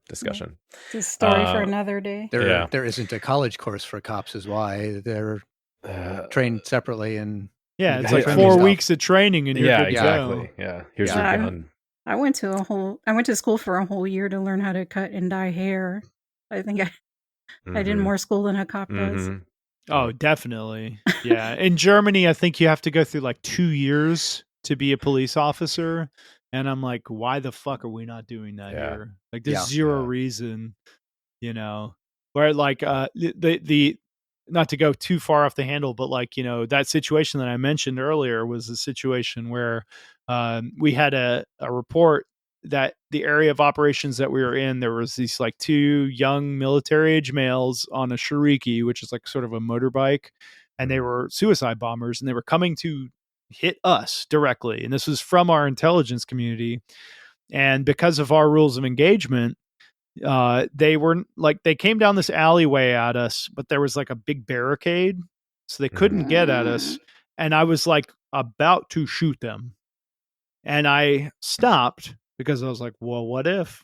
discussion. It's a story for another day. There isn't a college course for cops, is why they're trained separately. And yeah, it's like 4 weeks of training and you're good to go. Yeah, here's your gun. I went to school for a whole year to learn how to cut and dye hair. I think I did more school than a cop does. Oh, definitely. Yeah. In Germany, I think you have to go through like 2 years to be a police officer. And I'm like, why the fuck are we not doing that here? Like, there's zero reason, you know, where like the not to go too far off the handle, but like, you know, that situation that I mentioned earlier was a situation where we had a report that the area of operations that we were in, there was these like 2 young military age males on a Shiriki, which is like sort of a motorbike, and they were suicide bombers, and they were coming to hit us directly. And this was from our intelligence community. And because of our rules of engagement, they came down this alleyway at us, but there was like a big barricade, so they couldn't get at us. And I was like about to shoot them. And I stopped because I was like, well, what if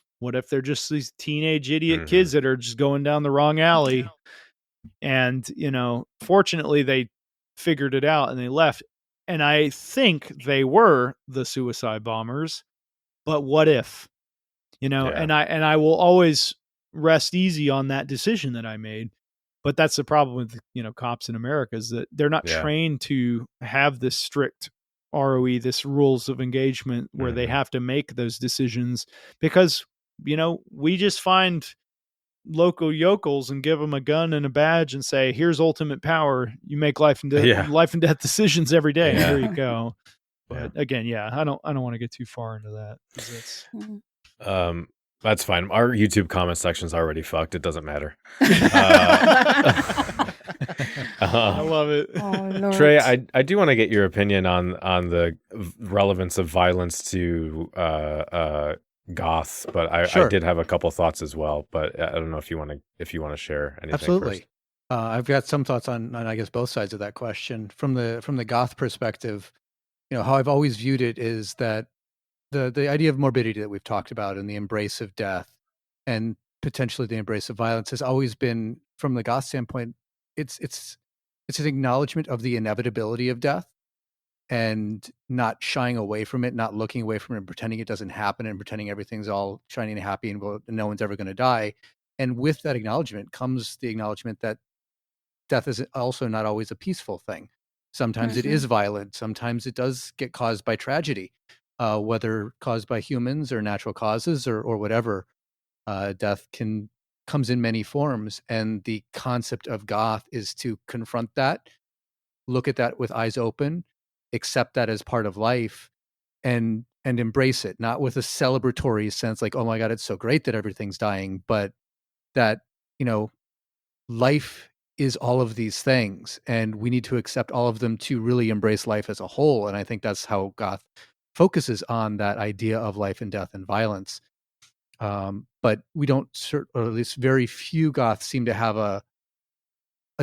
they're just these teenage idiot kids that are just going down the wrong alley? And, you know, fortunately they figured it out and they left. And I think they were the suicide bombers, but what if, you know, and I will always rest easy on that decision that I made. But that's the problem with, you know, cops in America, is that they're not trained to have this strict ROE, this rules of engagement where they have to make those decisions, because, you know, we just find local yokels and give them a gun and a badge and say, here's ultimate power. You make life and death decisions every day. Yeah. There you go. But again, I don't want to get too far into that. That's fine. Our YouTube comment section's already fucked. It doesn't matter. I love it. Oh, Trey, I do want to get your opinion on the relevance of violence to Goths, but I did have a couple thoughts as well. But I don't know if you want to share anything. Absolutely. First. I've got some thoughts on I guess both sides of that question. From the Goth perspective, you know, how I've always viewed it is that the idea of morbidity that we've talked about and the embrace of death and potentially the embrace of violence has always been, from the Goth standpoint, it's an acknowledgement of the inevitability of death and not shying away from it, not looking away from it and pretending it doesn't happen and pretending everything's all shiny and happy and no one's ever going to die. And with that acknowledgement comes the acknowledgement that death is also not always a peaceful thing. Sometimes it is violent. Sometimes it does get caused by tragedy, whether caused by humans or natural causes or whatever. Death comes in many forms, and the concept of Goth is to confront that, look at that with eyes open, accept that as part of life, and embrace it, not with a celebratory sense like, oh my God, it's so great that everything's dying, but that, life is all of these things, and we need to accept all of them to really embrace life as a whole. And I think that's how Goth focuses on that idea of life and death and violence. But we don't, or at least very few Goths seem to have a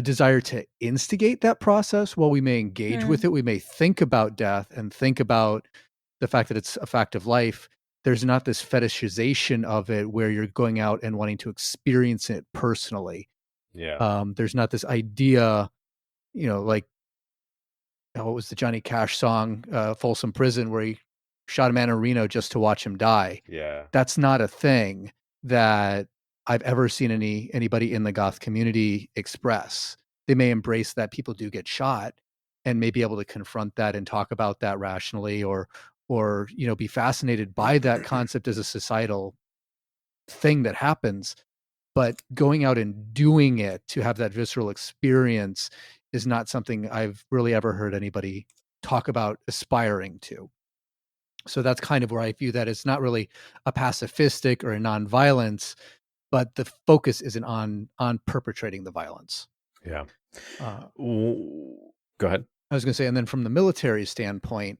desire to instigate that process. While we may engage with it, we may think about death and think about the fact that it's a fact of life. There's not this fetishization of it where you're going out and wanting to experience it personally. Yeah. There's not this idea, like, what was the Johnny Cash song, Folsom Prison, where he shot a man in Reno just to watch him die. Yeah. That's not a thing that I've ever seen anybody in the Goth community express. They may embrace that people do get shot and may be able to confront that and talk about that rationally, or be fascinated by that concept as a societal thing that happens. But going out and doing it to have that visceral experience is not something I've really ever heard anybody talk about aspiring to. So that's kind of where I view that as not really a pacifistic or a nonviolence, but the focus isn't on perpetrating the violence. Yeah. Go ahead. I was going to say, and then from the military standpoint,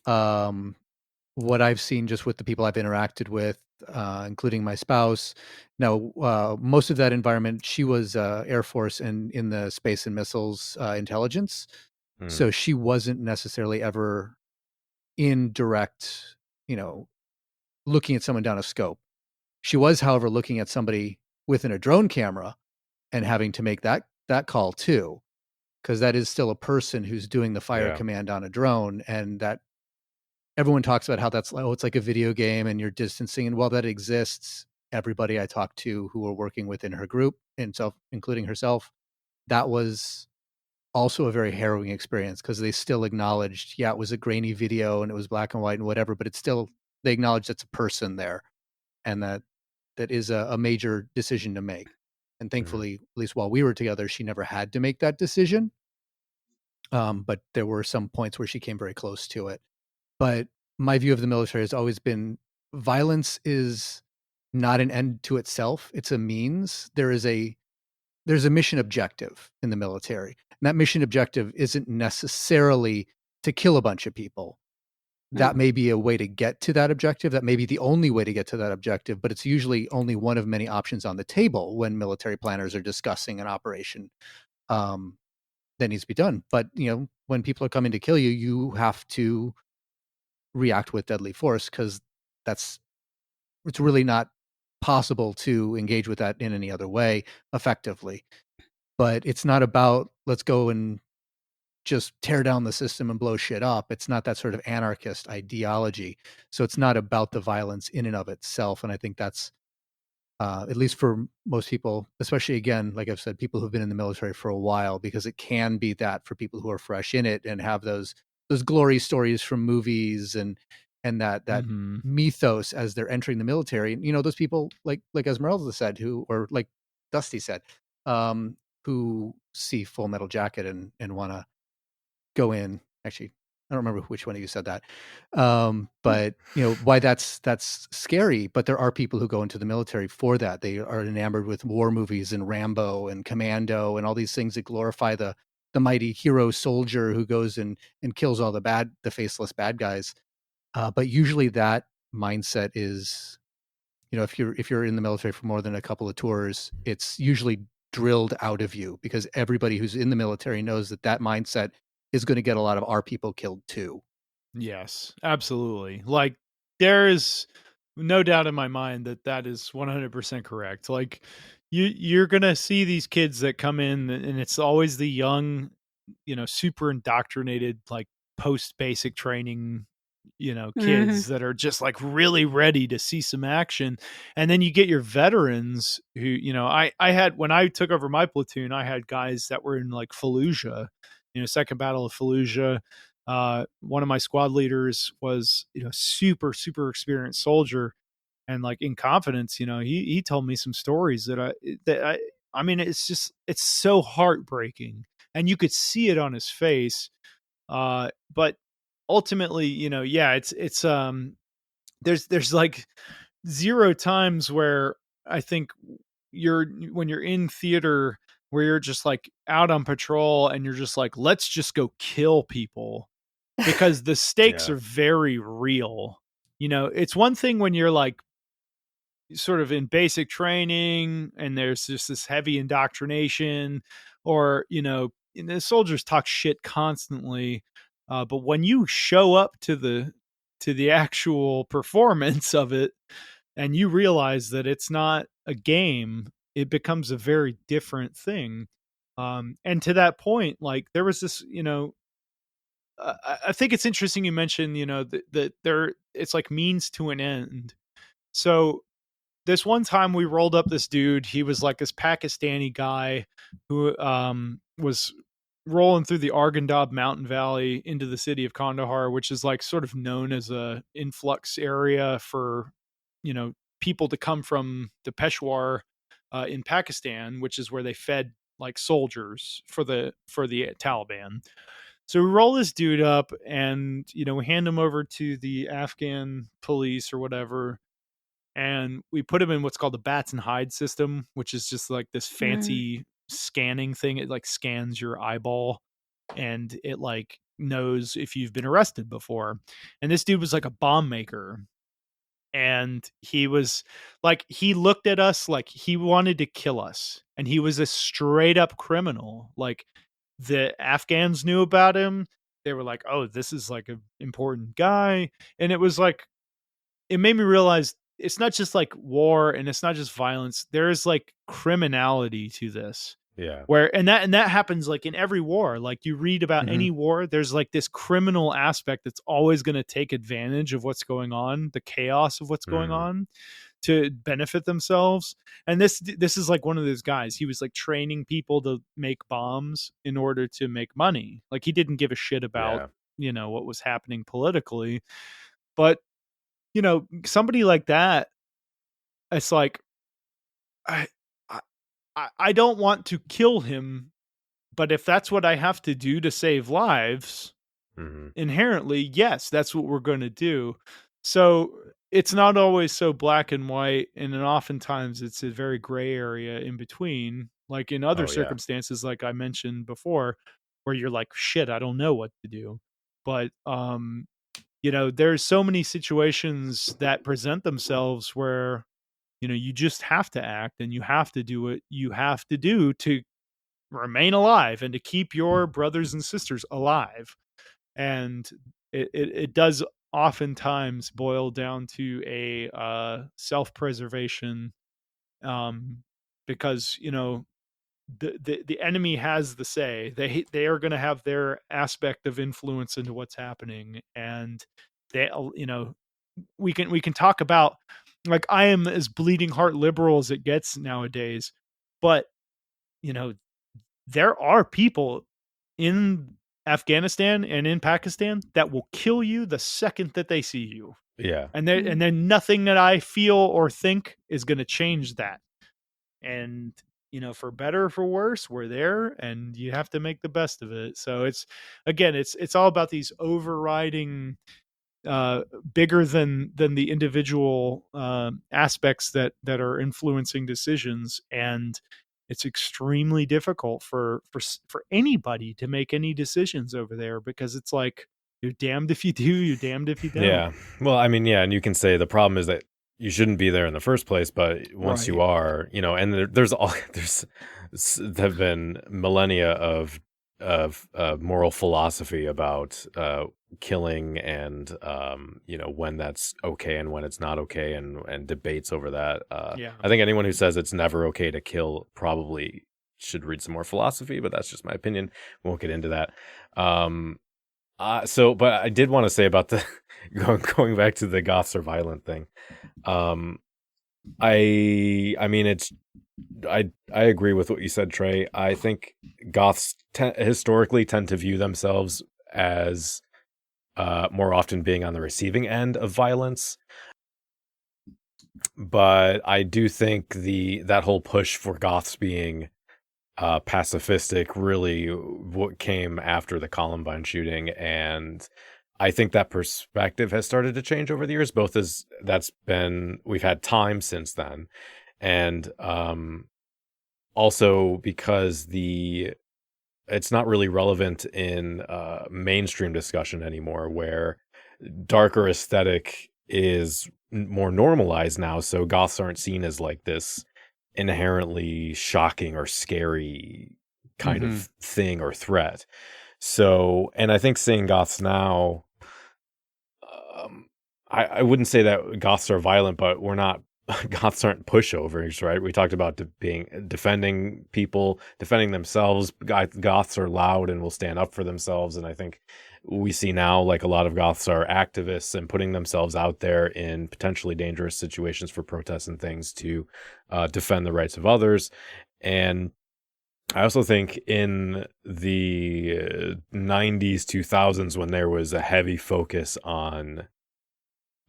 what I've seen just with the people I've interacted with, including my spouse. Now, most of that environment, she was Air Force and in the space and missiles intelligence. So she wasn't necessarily ever in direct, looking at someone down a scope. She was, however, looking at somebody within a drone camera and having to make that call too, because that is still a person who's doing the fire command on a drone, and that everyone talks about how that's, it's like a video game and you're distancing. And while that exists, everybody I talked to who were working within her group, and including herself, that was also a very harrowing experience, because they still acknowledged, it was a grainy video and it was black and white and whatever, but it's still, they acknowledge that's a person there, and that is a major decision to make. And thankfully, at least while we were together, she never had to make that decision. But there were some points where she came very close to it. But my view of the military has always been, violence is not an end to itself. It's a means. There's a mission objective in the military. And that mission objective isn't necessarily to kill a bunch of people. That may be a way to get to that objective. That may be the only way to get to that objective, but it's usually only one of many options on the table when military planners are discussing an operation that needs to be done. But, when people are coming to kill you, you have to react with deadly force, because it's really not possible to engage with that in any other way effectively. But it's not about, let's go and just tear down the system and blow shit up. It's not that sort of anarchist ideology. So it's not about the violence in and of itself. And I think that's, at least for most people, especially, again, like I've said, people who've been in the military for a while, because it can be that for people who are fresh in it and have those glory stories from movies and that mythos as they're entering the military. And, those people like Esmeralda said, or like Dusty said, who see Full Metal Jacket and want to go in. Actually, I don't remember which one of you said that. But why that's scary. But there are people who go into the military for that. They are enamored with war movies and Rambo and Commando and all these things that glorify the mighty hero soldier who goes and kills all the faceless bad guys. But usually that mindset is, if you're in the military for more than a couple of tours, it's usually drilled out of you, because everybody who's in the military knows that mindset is going to get a lot of our people killed too. Yes, absolutely. Like there is no doubt in my mind that is 100% correct. Like you're going to see these kids that come in, and it's always the young, super indoctrinated, like post basic training, Mhm. kids that are just like really ready to see some action. And then you get your veterans who, I had, when I took over my platoon, I had guys that were in like Fallujah, Second Battle of Fallujah. One of my squad leaders was, super, super experienced soldier, and like in confidence, he told me some stories I mean, it's so heartbreaking, and you could see it on his face. But ultimately, yeah, there's like zero times where I think when you're in theater where you're just like out on patrol and you're just like, let's just go kill people, because the stakes Yeah. are very real. It's one thing when you're like sort of in basic training and there's just this heavy indoctrination, or and the soldiers talk shit constantly, but when you show up to the actual performance of it and you realize that it's not a game, it becomes a very different thing. And to that point, like there was this, I think it's interesting you mentioned, that there, it's like means to an end. So this one time we rolled up this dude. He was like this Pakistani guy who was rolling through the Arghandab mountain valley into the city of Kandahar, which is like sort of known as a influx area for, people to come from the Peshawar in Pakistan, which is where they fed like soldiers for the Taliban. So we roll this dude up and, we hand him over to the Afghan police or whatever, and we put him in what's called the bats and hide system, which is just like this Mhm. fancy scanning thing. It like scans your eyeball and it like knows if you've been arrested before. And this dude was like a bomb maker. And he was like, he looked at us like he wanted to kill us. And he was a straight up criminal. Like the Afghans knew about him. They were like, oh, this is like an important guy. And it was like, it made me realize it's not just like war and it's not just violence. There's like criminality to this, Yeah. where and that happens like in every war. Like you read about Mhm. any war, there's like this criminal aspect that's always going to take advantage of what's going on, the chaos of what's going Mhm. on, to benefit themselves. And this is like one of those guys. He was like training people to make bombs in order to make money. Like he didn't give a shit about, Yeah. what was happening politically. But somebody like that, it's like I, I I don't want to kill him, but if that's what I have to do to save lives, Mhm. inherently, yes, that's what we're going to do. So it's not always so black and white, and then oftentimes it's a very gray area in between. Like in other Oh yeah. circumstances, like I mentioned before, where you're like, shit, I don't know what to do. But there's so many situations that present themselves where you just have to act and you have to do what you have to do to remain alive and to keep your brothers and sisters alive. And it does oftentimes boil down to a self-preservation, um because the enemy has the say. They are going to have their aspect of influence into what's happening, and they, we can talk about, like, I am as bleeding heart liberal as it gets nowadays, but you know there are people in Afghanistan and in Pakistan that will kill you the second that they see you, Yeah. and then nothing that I feel or think is going to change that. And for better or for worse, we're there, and you have to make the best of it. So it's all about these overriding, uh bigger than the individual aspects that are influencing decisions. And it's extremely difficult for anybody to make any decisions over there, because it's like you're damned if you do, you're damned if you don't. Yeah. Well, I mean, yeah, and you can say the problem is that you shouldn't be there in the first place, but once you Right. are, and there's all there have been millennia of moral philosophy about killing and when that's okay and when it's not okay, and debates over that. Yeah. I think anyone who says it's never okay to kill probably should read some more philosophy, but that's just my opinion. We won't get into that. But I did want to say about the going back to the Goths are violent thing. I mean, I agree with what you said, Trey. I think Goths historically tend to view themselves as more often being on the receiving end of violence. But I do think that whole push for Goths being pacifistic really what came after the Columbine shooting, and I think that perspective has started to change over the years, both as we've had time since then, and also because it's not really relevant in mainstream discussion anymore, where darker aesthetic is more normalized now, so Goths aren't seen as like this inherently shocking or scary kind of thing or threat. So, and I think saying Goths now, I wouldn't say that Goths are violent, but we're not. Goths aren't pushovers, right? We talked about defending people, defending themselves. Goths are loud and will stand up for themselves, and I think we see now like a lot of Goths are activists and putting themselves out there in potentially dangerous situations for protests and things to defend the rights of others. And I also think in the 90s, 2000s, when there was a heavy focus on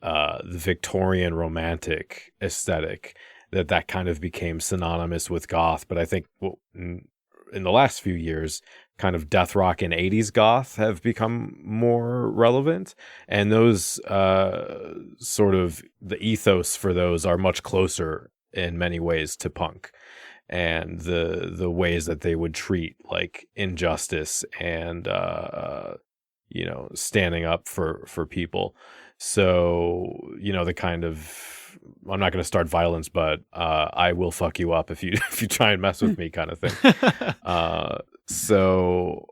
the Victorian romantic aesthetic, that kind of became synonymous with goth. But I think in the last few years, kind of death rock and 80s goth have become more relevant, and those sort of the ethos for those are much closer in many ways to punk, and the ways that they would treat like injustice and standing up for people. So the kind of, I'm not going to start violence, but I will fuck you up if you try and mess with me kind of thing. So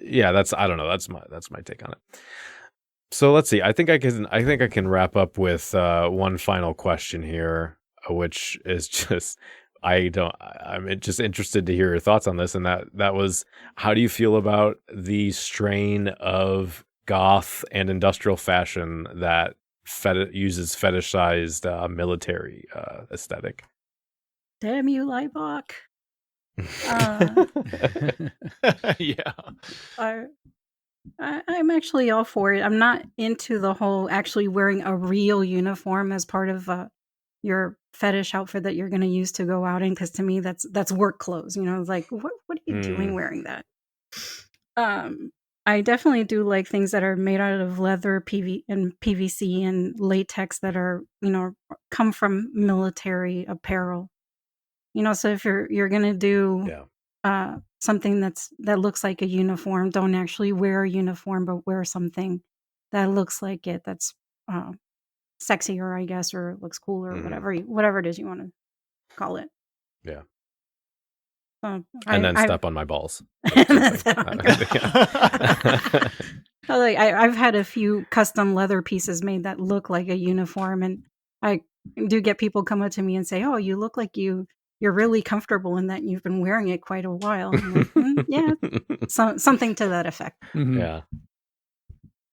yeah, I don't know. That's my take on it. So let's see. I think I can wrap up with one final question here, which is just, I'm just interested to hear your thoughts on this. And that was, how do you feel about the strain of goth and industrial fashion that uses fetishized military aesthetic? Damn you, Leibach. Yeah. I'm actually all for it. I'm not into the whole actually wearing a real uniform as part of your fetish outfit that you're going to use to go out in, because to me that's work clothes. Like what are you doing wearing that? I definitely do like things that are made out of leather, PVC and latex that are come from military apparel. So if you're gonna do something that looks like a uniform, don't actually wear a uniform, but wear something that looks like it. That's sexier, I guess, or looks cooler, whatever it is you want to call it. Yeah. And then step on my balls. I've had a few custom leather pieces made that look like a uniform, and I do get people come up to me and say, "Oh, you look like you're really comfortable in that, and you've been wearing it quite a while." I'm like, yeah, something to that effect. Yeah.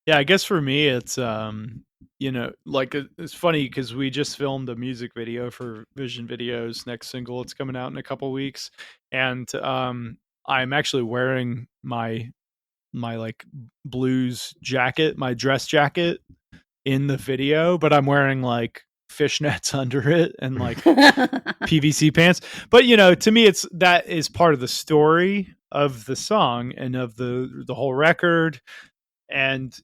Yeah, I guess for me, it's like it's funny because we just filmed a music video for Vision Video's next single. It's coming out in a couple weeks, and I'm actually wearing my like blues jacket, my dress jacket in the video, but I'm wearing like fishnets under it and like PVC pants. But to me, that is part of the story of the song and of the whole record, and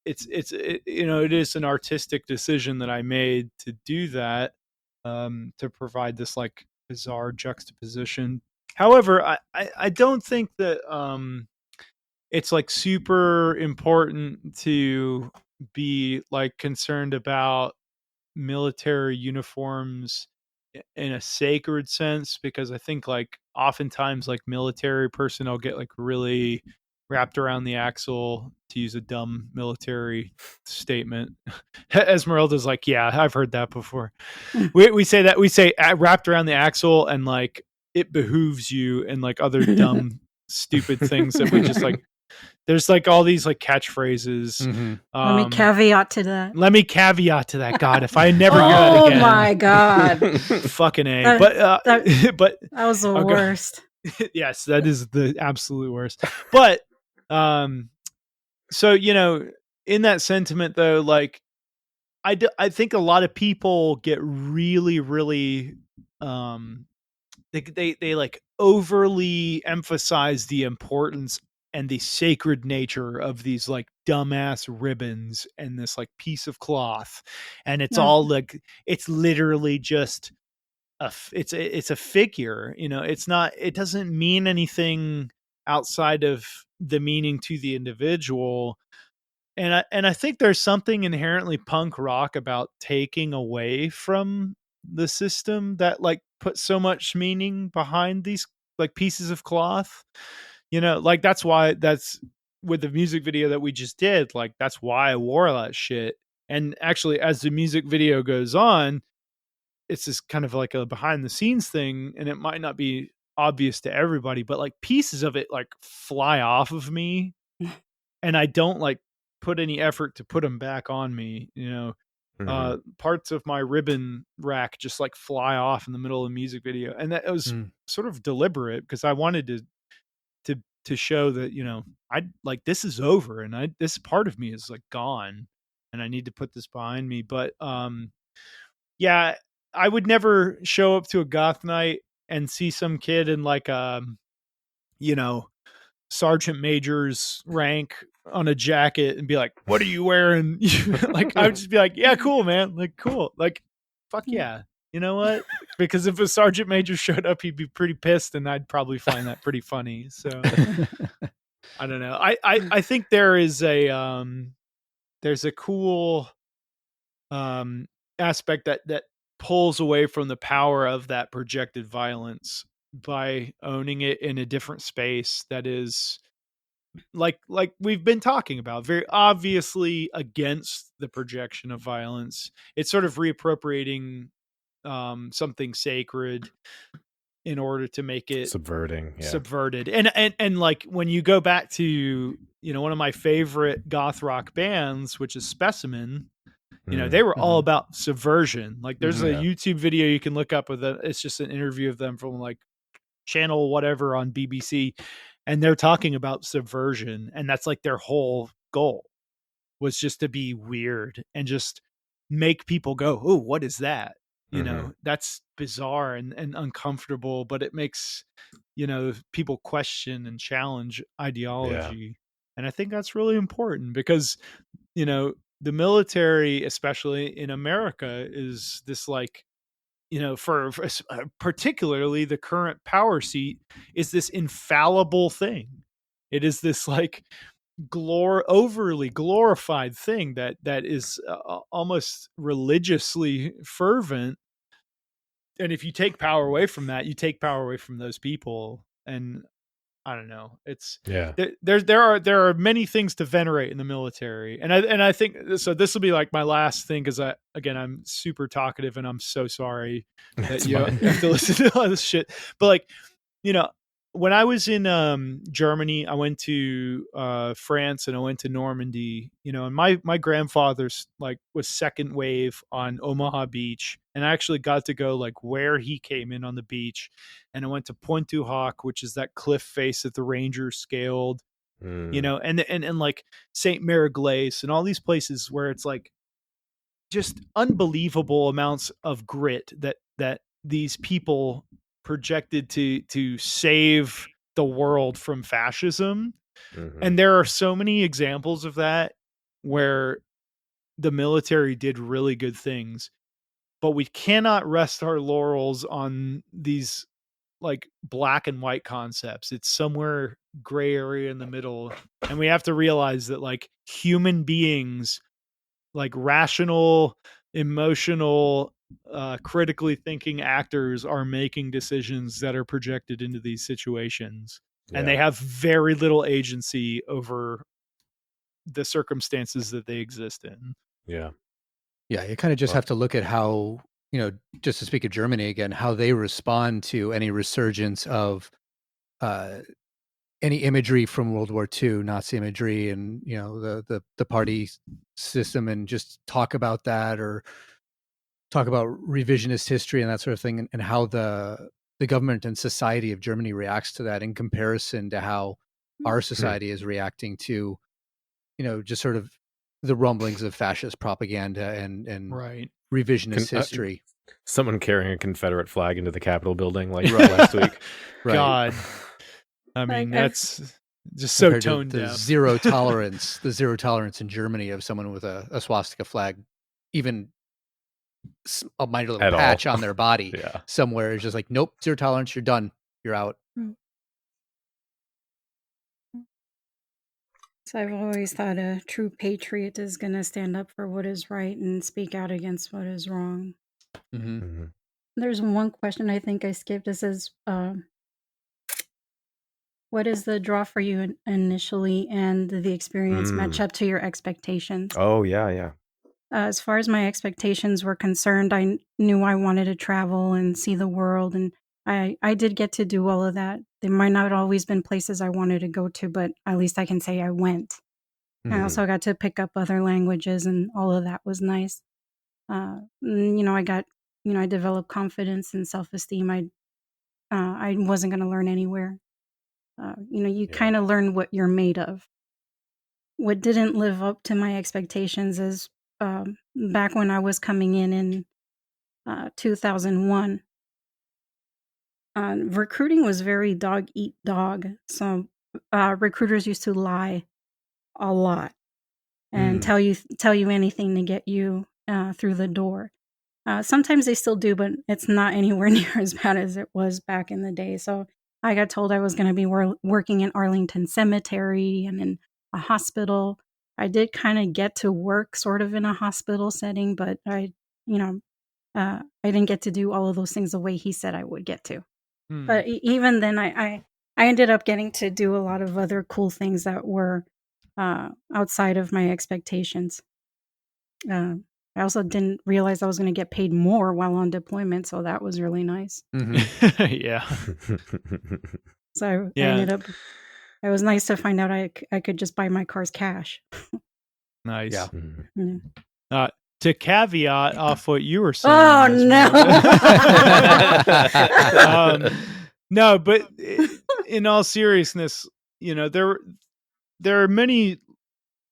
it is an artistic decision that I made to do that, to provide this like bizarre juxtaposition. However, I don't think that it's like super important to be like concerned about military uniforms in a sacred sense, because I think like oftentimes like military personnel get like really wrapped around the axle, to use a dumb military statement. Esmeralda's like, yeah, I've heard that before. We say that, we say wrapped around the axle, and like it behooves you, and like other dumb stupid things that we just like. There's like all these like catchphrases. Mm-hmm. Let me caveat to that. Let me caveat to that. God, if I never hear that again. Oh my God. Fucking A. That But that was the worst. Yes, that is the absolute worst. But so, you know, in that sentiment though, like I think a lot of people get really, really they like overly emphasize the importance and the sacred nature of these like dumbass ribbons and this like piece of cloth, and it's all like, it's literally just it's a figure, you know. It's not, it doesn't mean anything outside of the meaning to the individual. And I think there's something inherently punk rock about taking away from the system that like put so much meaning behind these like pieces of cloth. You know, like that's why, that's with the music video that we just did, like that's why I wore that shit. And actually, as the music video goes on, it's this kind of like a behind the scenes thing, and it might not be obvious to everybody, but like pieces of it like fly off of me, and I don't like put any effort to put them back on me, you know. Parts of my ribbon rack just like fly off in the middle of the music video, and that was sort of deliberate because I wanted to show that, you know, I like, this is over, and this part of me is like gone, and I need to put this behind me. But yeah, I would never show up to a goth night and see some kid in like you know, sergeant major's rank on a jacket and be like, what are you wearing? Like, I would just be like, yeah, cool, man. Like, cool. Like, fuck yeah. You know what? Because if a sergeant major showed up, he'd be pretty pissed, and I'd probably find that pretty funny. So I don't know. I think there's a cool aspect that pulls away from the power of that projected violence by owning it in a different space that is like we've been talking about, very obviously against the projection of violence. It's sort of reappropriating something sacred in order to make it subverted. And like when you go back to, you know, one of my favorite goth rock bands, which is Specimen, you know, they were all about subversion. Like there's a YouTube video you can look up with it. It's just an interview of them from like channel whatever on BBC, and they're talking about subversion, and that's like their whole goal, was just to be weird and just make people go, oh, what is that? You know, that's bizarre and uncomfortable, but it makes, you know, people question and challenge ideology. And I think that's really important because, you know, the military, especially in America, is this like, you know, for particularly the current power seat, is this infallible thing. It is this like overly glorified thing that is almost religiously fervent. And if you take power away from that, you take power away from those people. And I don't know. It's there are many things to venerate in the military, and I think so. This will be like my last thing because I'm super talkative, and I'm so sorry that you have to listen to all this shit. But like, you know, when I was in Germany, I went to France and I went to Normandy. You know, and my grandfather's like was second wave on Omaha Beach, and I actually got to go like where he came in on the beach. And I went to Pointe du Hoc, which is that cliff face that the Rangers scaled, you know, and like St. Mary Glace and all these places where it's like just unbelievable amounts of grit that these people projected to save the world from fascism. And there are so many examples of that where the military did really good things, but we cannot rest our laurels on these like black and white concepts. It's somewhere gray area in the middle. And we have to realize that like human beings, like rational, emotional, critically thinking actors are making decisions that are projected into these situations. and they have very little agency over the circumstances that they exist in. Yeah. Yeah, you kind of just have to look at how, just to speak of Germany again, how they respond to any resurgence of any imagery from World War II, Nazi imagery, and the party system, and just talk about that, or talk about revisionist history and that sort of thing, and how the government and society of Germany reacts to that in comparison to how our society is reacting to, just sort of the rumblings of fascist propaganda and Right. revisionist history. Someone carrying a Confederate flag into the Capitol building like last week. Right. God. I mean, that's just so Compared to tone the deaf. zero tolerance in Germany of someone with a swastika flag, even a minor little At patch all. on their body Yeah. somewhere is just like, nope, zero tolerance, you're done, you're out. So I've always thought a true patriot is going to stand up for what is right and speak out against what is wrong. Mm-hmm. Mm-hmm. There's one question I think I skipped. It says, what is the draw for you initially, and the experience match up to your expectations? Oh, yeah. As far as my expectations were concerned, I knew I wanted to travel and see the world, and I did get to do all of that. There might not always been places I wanted to go to, but at least I can say I went. I also got to pick up other languages, and all of that was nice. I developed confidence and self-esteem. I wasn't going to learn anywhere. You kind of learn what you're made of. What didn't live up to my expectations is back when I was coming in 2001. Recruiting was very dog eat dog. So recruiters used to lie a lot and tell you anything to get you through the door. Sometimes they still do, but it's not anywhere near as bad as it was back in the day. So I got told I was going to be working in Arlington Cemetery and in a hospital. I did kind of get to work sort of in a hospital setting, but I didn't get to do all of those things the way he said I would get to. But even then, I ended up getting to do a lot of other cool things that were outside of my expectations. I also didn't realize I was going to get paid more while on deployment, so that was really nice. Mm-hmm. Yeah. So I ended up. It was nice to find out I could just buy my cars cash. Nice. Yeah. Yeah. To caveat off what you were saying. Oh no! No, but in all seriousness, there are many.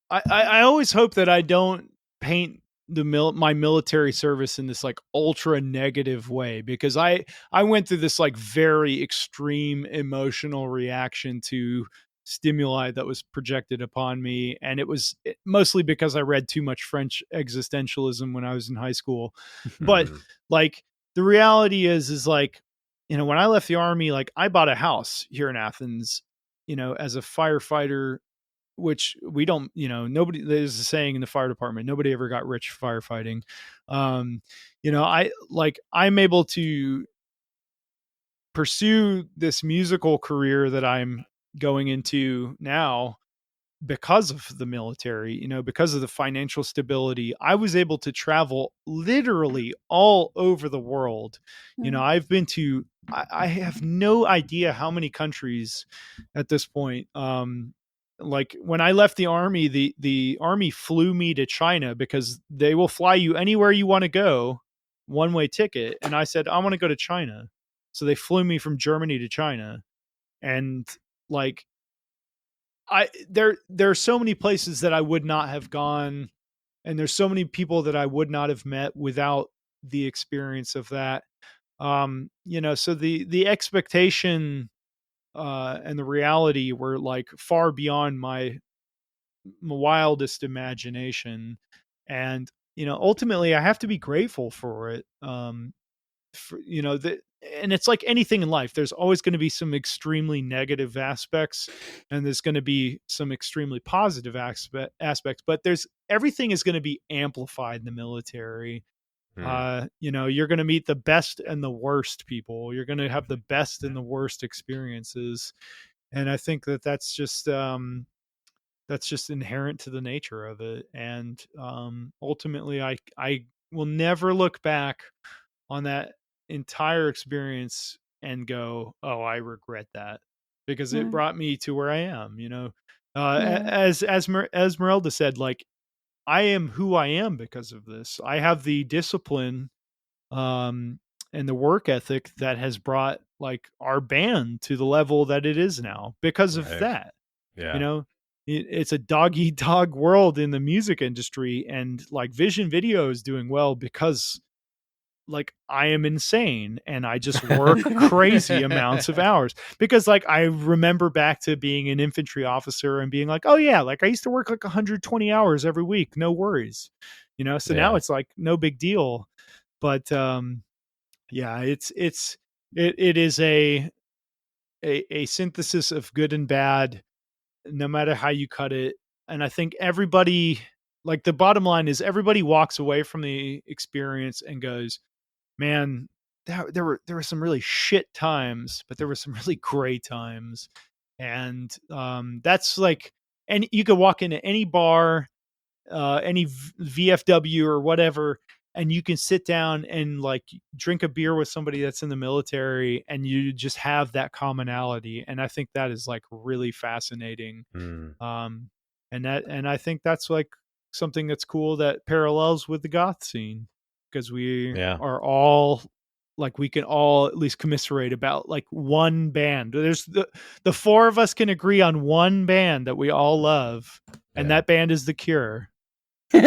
I always hope that I don't paint my military service in this like ultra negative way, because I went through this like very extreme emotional reaction to stimuli that was projected upon me, and it was mostly because I read too much French existentialism when I was in high school. But like the reality is like, when I left the army, like I bought a house here in Athens, as a firefighter, which we don't, nobody, there's a saying in the fire department, nobody ever got rich firefighting. I'm able to pursue this musical career that I'm going into now because of the military, because of the financial stability. I was able to travel literally all over the world. I've been to, I have no idea how many countries at this point. Like when I left the army, the army flew me to China because they will fly you anywhere you want to go, one-way ticket. And I said, I want to go to China. So they flew me from Germany to China. And like, there are so many places that I would not have gone, and there's so many people that I would not have met without the experience of that. So the expectation and the reality were like far beyond my wildest imagination. And, ultimately I have to be grateful for it. And it's like anything in life, there's always going to be some extremely negative aspects, and there's going to be some extremely positive aspects, but everything is going to be amplified in the military. You're going to meet the best and the worst people. You're going to have the best and the worst experiences. And I think that that's just inherent to the nature of it. And ultimately, I will never look back on that entire experience and go, oh, I regret that, because it brought me to where I am, as Esmeralda said, like, I am who I am because of this. I have the discipline and the work ethic that has brought like our band to the level that it is now because of that. Yeah. It's a dog eat dog world in the music industry, and like Vision Video is doing well because like I am insane and I just work crazy amounts of hours, because like I remember back to being an infantry officer and being like, oh yeah, like I used to work like 120 hours every week, no worries, so now it's like no big deal. But yeah, it is a synthesis of good and bad, no matter how you cut it. And I think everybody, like, the bottom line is everybody walks away from the experience and goes, man, there were some really shit times, but there were some really great times. And that's like, and you could walk into any bar, any VFW or whatever, and you can sit down and like drink a beer with somebody that's in the military, and you just have that commonality. And I think that is like really fascinating. And I think that's like something that's cool that parallels with the goth scene, because we are all like, we can all at least commiserate about like one band. There's the four of us can agree on one band that we all love, and that band is The Cure. Well,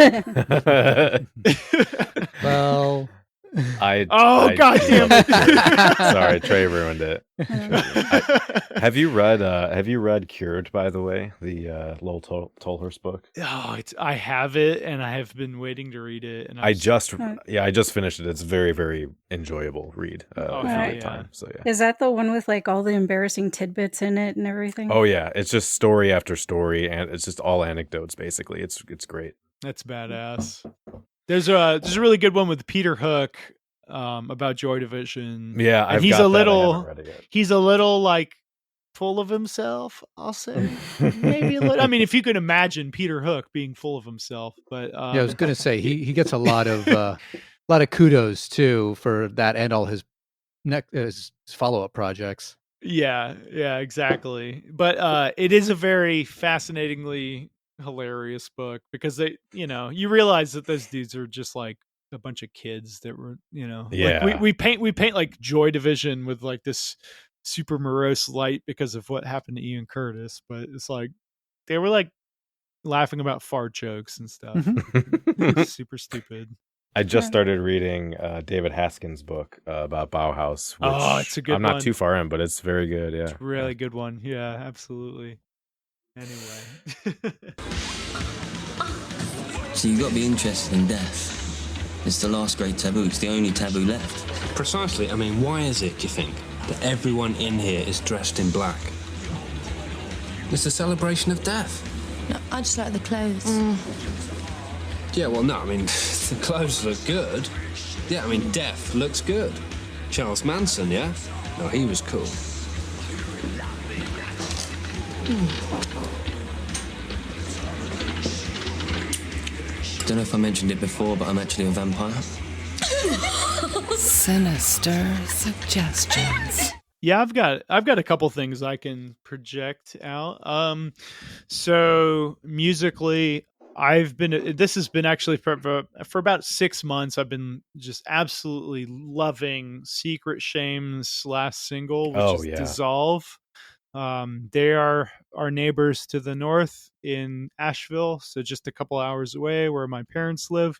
God damn it! Sorry, Trey ruined it. Have you read Cured, by the way, the Lowell Tolhurst book? Oh, I have it, and I have been waiting to read it. And I just finished it. It's very, very enjoyable read. Time. So yeah. Is that the one with like all the embarrassing tidbits in it and everything? Oh yeah, it's just story after story, and it's just all anecdotes. Basically, it's great. That's badass. There's a really good one with Peter Hook about Joy Division. Yeah, and he's a little like full of himself, I'll say. Maybe a little. I mean, if you can imagine Peter Hook being full of himself, but I was going to say he gets a lot of kudos too for that and all his follow-up projects. Yeah, exactly. But it is a very fascinatingly hilarious book, because they, you realize that those dudes are just like a bunch of kids that were, like we paint like Joy Division with like this super morose light because of what happened to Ian Curtis, but it's like they were like laughing about fart jokes and stuff. Super stupid. I just started reading David Haskins' book about Bauhaus. Which it's a good one. I'm not too far in, but it's very good. Yeah, it's a really good one. Yeah, absolutely. Anyway. So you've got to be interested in death. It's the last great taboo. It's the only taboo left. Precisely. I mean, why is it, do you think, that everyone in here is dressed in black? It's a celebration of death. No, I just like the clothes. Yeah, well, no, I mean, the clothes look good. Yeah, I mean, death looks good. Charles Manson, yeah? No, he was cool. Don't know if I mentioned it before, but I'm actually a vampire. Sinister suggestions. Yeah, I've got a couple things I can project out. So musically, this has been actually for about 6 months. I've been just absolutely loving Secret Shame's last single, which is Dissolve. They are our neighbors to the north in Asheville, so just a couple hours away where my parents live.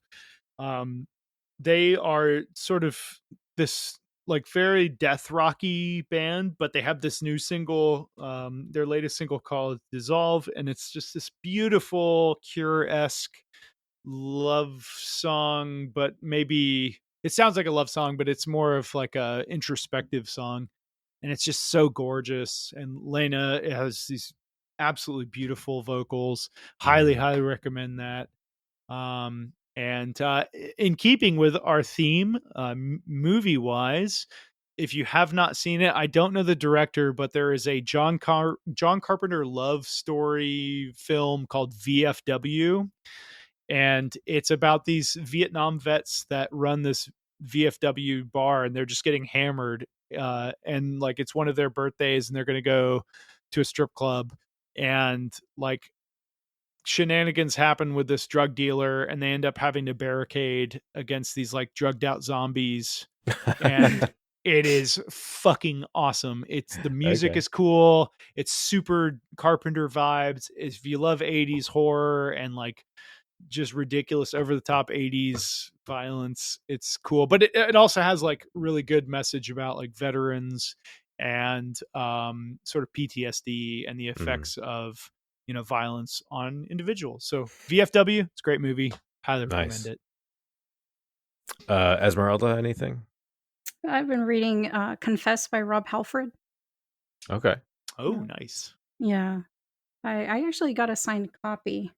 They are sort of this like very death rocky band, but they have this new single, their latest single called Dissolve, and it's just this beautiful Cure-esque love song, but maybe it sounds like a love song, but it's more of like a introspective song. And it's just so gorgeous. And Lena has these absolutely beautiful vocals. Highly recommend that. And in keeping with our theme, movie-wise, if you have not seen it, I don't know the director, but there is a John Carpenter love story film called VFW. And it's about these Vietnam vets that run this VFW bar, and they're just getting hammered. And like, it's one of their birthdays, and they're going to go to a strip club, and like shenanigans happen with this drug dealer, and they end up having to barricade against these like drugged out zombies. And it is fucking awesome. It's the music is cool. It's super Carpenter vibes. If you love 80s horror and like just ridiculous over the top 80s violence, it's cool. But it also has like really good message about like veterans and sort of PTSD and the effects of, you know, violence on individuals. So VFW, it's a great movie. Highly recommend it. Esmeralda, anything? I've been reading Confess by Rob Halford. Okay. Oh, nice. Yeah. I actually got a signed copy.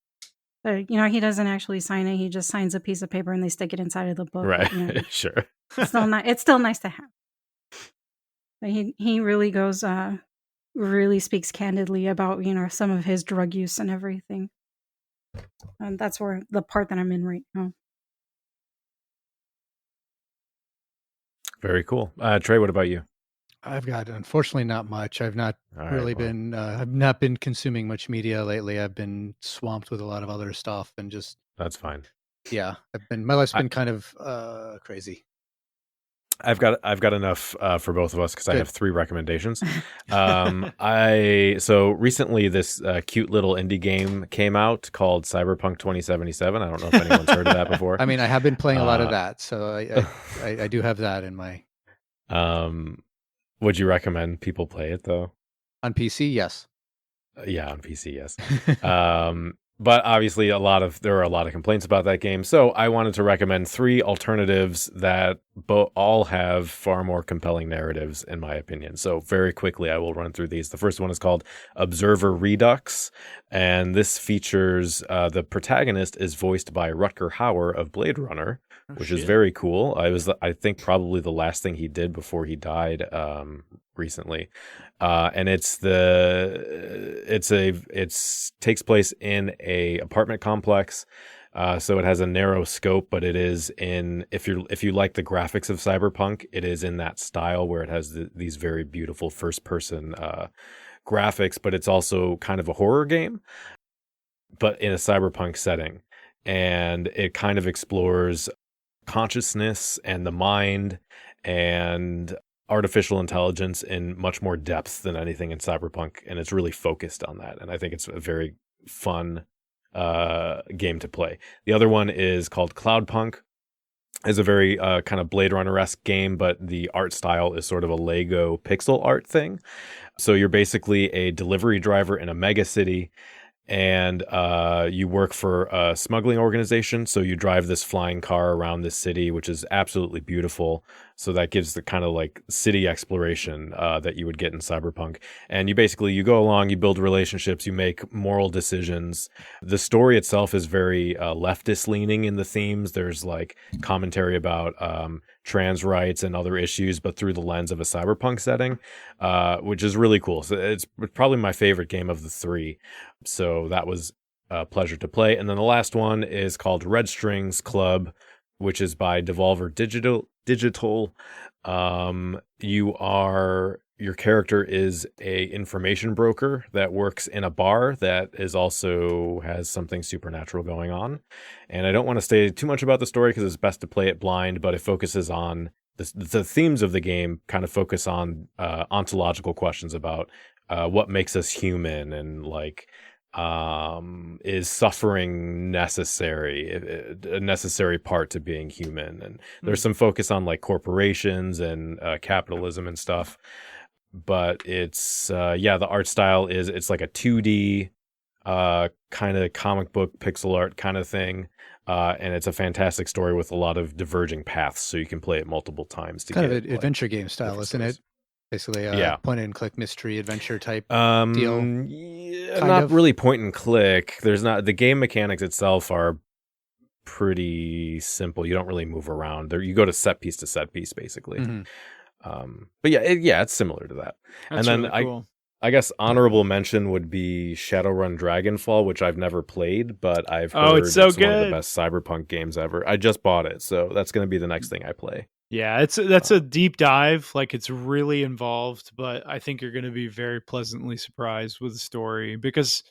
You know, he doesn't actually sign it. He just signs a piece of paper and they stick it inside of the book. Right. But, you know, Sure. it's still nice to have. But he really goes, really speaks candidly about, you know, some of his drug use and everything. And that's where the part that I'm in right now. Very cool. Trey, what about you? I've got, unfortunately, not much. I've not I've not been consuming much media lately. I've been swamped with a lot of other stuff and just. That's fine. Yeah. My life's been kind of crazy. I've got enough for both of us because I have 3 recommendations. So recently this cute little indie game came out called Cyberpunk 2077. I don't know if anyone's heard of that before. I mean, I have been playing a lot of that, so I do have that in my. Would you recommend people play it though? On PC, yes. Yeah, on PC, yes. But obviously there are a lot of complaints about that game. So I wanted to recommend 3 alternatives that all have far more compelling narratives, in my opinion. So very quickly, I will run through these. The first one is called Observer Redux. And this features the protagonist is voiced by Rutger Hauer of Blade Runner, which is very cool. I think probably the last thing he did before he died recently. And it takes place in a apartment complex. So it has a narrow scope, but it is if you like the graphics of Cyberpunk, it is in that style where it has these very beautiful first person graphics, but it's also kind of a horror game, but in a cyberpunk setting. And it kind of explores consciousness and the mind and artificial intelligence in much more depth than anything in Cyberpunk, and it's really focused on that. And I think it's a very fun game to play. The other one is called Cloudpunk. It's a very kind of Blade Runner-esque game, but the art style is sort of a Lego pixel art thing. So you're basically a delivery driver in a mega city, and you work for a smuggling organization. So you drive this flying car around this city, which is absolutely beautiful. So that gives the kind of like city exploration that you would get in Cyberpunk. And you go along, you build relationships, you make moral decisions. The story itself is very leftist leaning in the themes. There's like commentary about trans rights and other issues, but through the lens of a cyberpunk setting, which is really cool. So it's probably my favorite game of the 3. So that was a pleasure to play. And then the last one is called Red Strings Club, which is by Devolver Digital. Your character is a information broker that works in a bar that is also has something supernatural going on. And I don't want to say too much about the story because it's best to play it blind, but it focuses on the themes of the game kind of focus on ontological questions about what makes us human, and like is suffering a necessary part to being human. And there's some focus on like corporations and capitalism and stuff, but it's the art style it's like a 2D kind of comic book pixel art kind of thing, and it's a fantastic story with a lot of diverging paths, so you can play it multiple times to kind get of an adventure game style, isn't it? Basically, point and click mystery adventure type deal. Not really point and click. The game mechanics itself are pretty simple. You don't really move around. You go to set piece basically. But it's similar to that. That's and then really cool. I guess honorable mention would be Shadowrun Dragonfall, which I've never played, but I've heard it's so one of the good. best cyberpunk games ever. I just bought it, so that's going to be the next thing I play. Yeah, that's a deep dive. Like, it's really involved, but I think you're going to be very pleasantly surprised with the story, because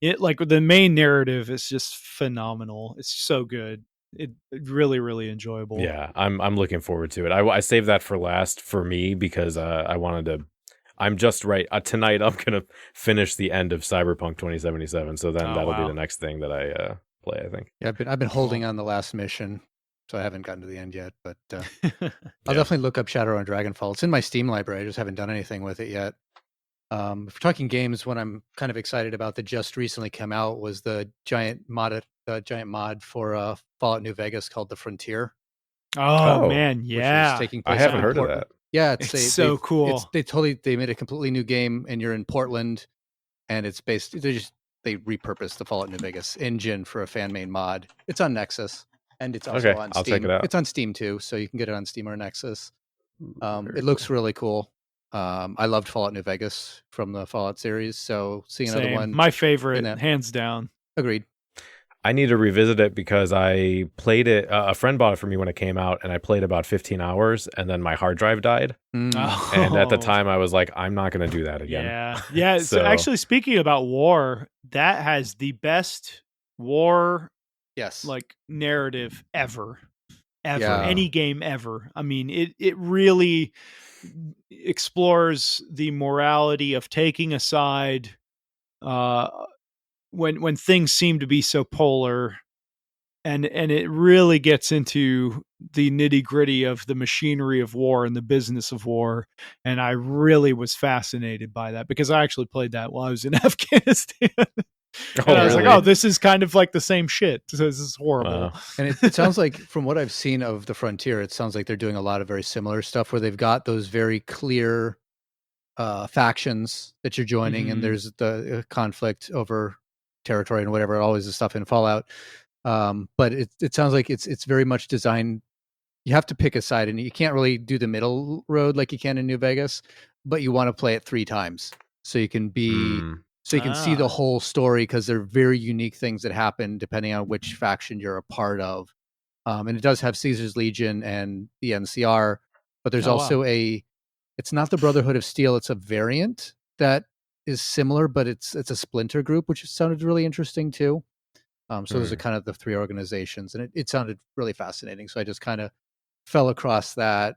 the main narrative is just phenomenal. It's so good. It really, really enjoyable. Yeah, I'm looking forward to it. I saved that for last for me because I wanted to. I'm just right tonight. I'm gonna finish the end of Cyberpunk 2077, so then that'll be the next thing that I play. I think. Yeah, I've been holding on the last mission, so I haven't gotten to the end yet. But I'll definitely look up Shadowrun Dragonfall. It's in my Steam library. I just haven't done anything with it yet. If we're talking games, one I'm kind of excited about that just recently came out was the giant mod for Fallout New Vegas called The Frontier. Oh man, yeah. Which is taking place I haven't heard of that. Yeah, it's so cool. They made a completely new game, and you're in Portland, and it's based. They repurposed the Fallout New Vegas engine for a fan made mod. It's on Nexus, and it's also on Steam. I'll check it out. It's on Steam too, so you can get it on Steam or Nexus. It looks really cool. I loved Fallout New Vegas from the Fallout series, so seeing another one, my favorite, hands down. Agreed. I need to revisit it because I played it. A friend bought it for me when it came out, and I played about 15 hours, and then my hard drive died. Oh. And at the time, I was like, I'm not going to do that again. Yeah. So actually, speaking about war, that has the best war, narrative ever. Any game ever. I mean, it really explores the morality of taking a side when things seem to be so polar, and it really gets into the nitty-gritty of the machinery of war and the business of war. And I really was fascinated by that because I actually played that while I was in Afghanistan. I was like, oh, this is kind of like the same shit. So this is horrible. And it sounds like, from what I've seen of the Frontier, it sounds like they're doing a lot of very similar stuff where they've got those very clear factions that you're joining, and there's the conflict over territory and whatever, always the stuff in Fallout. But it sounds like it's very much designed. You have to pick a side, and you can't really do the middle road like you can in New Vegas, but you want to play it 3 times so you can see the whole story, because they're very unique things that happen depending on which faction you're a part of. And it does have Caesar's Legion and the NCR, but there's also it's not the Brotherhood of Steel. It's a variant that is similar, but it's a splinter group, which sounded really interesting too. So those are kind of the 3 organizations, and it sounded really fascinating. So I just kind of fell across that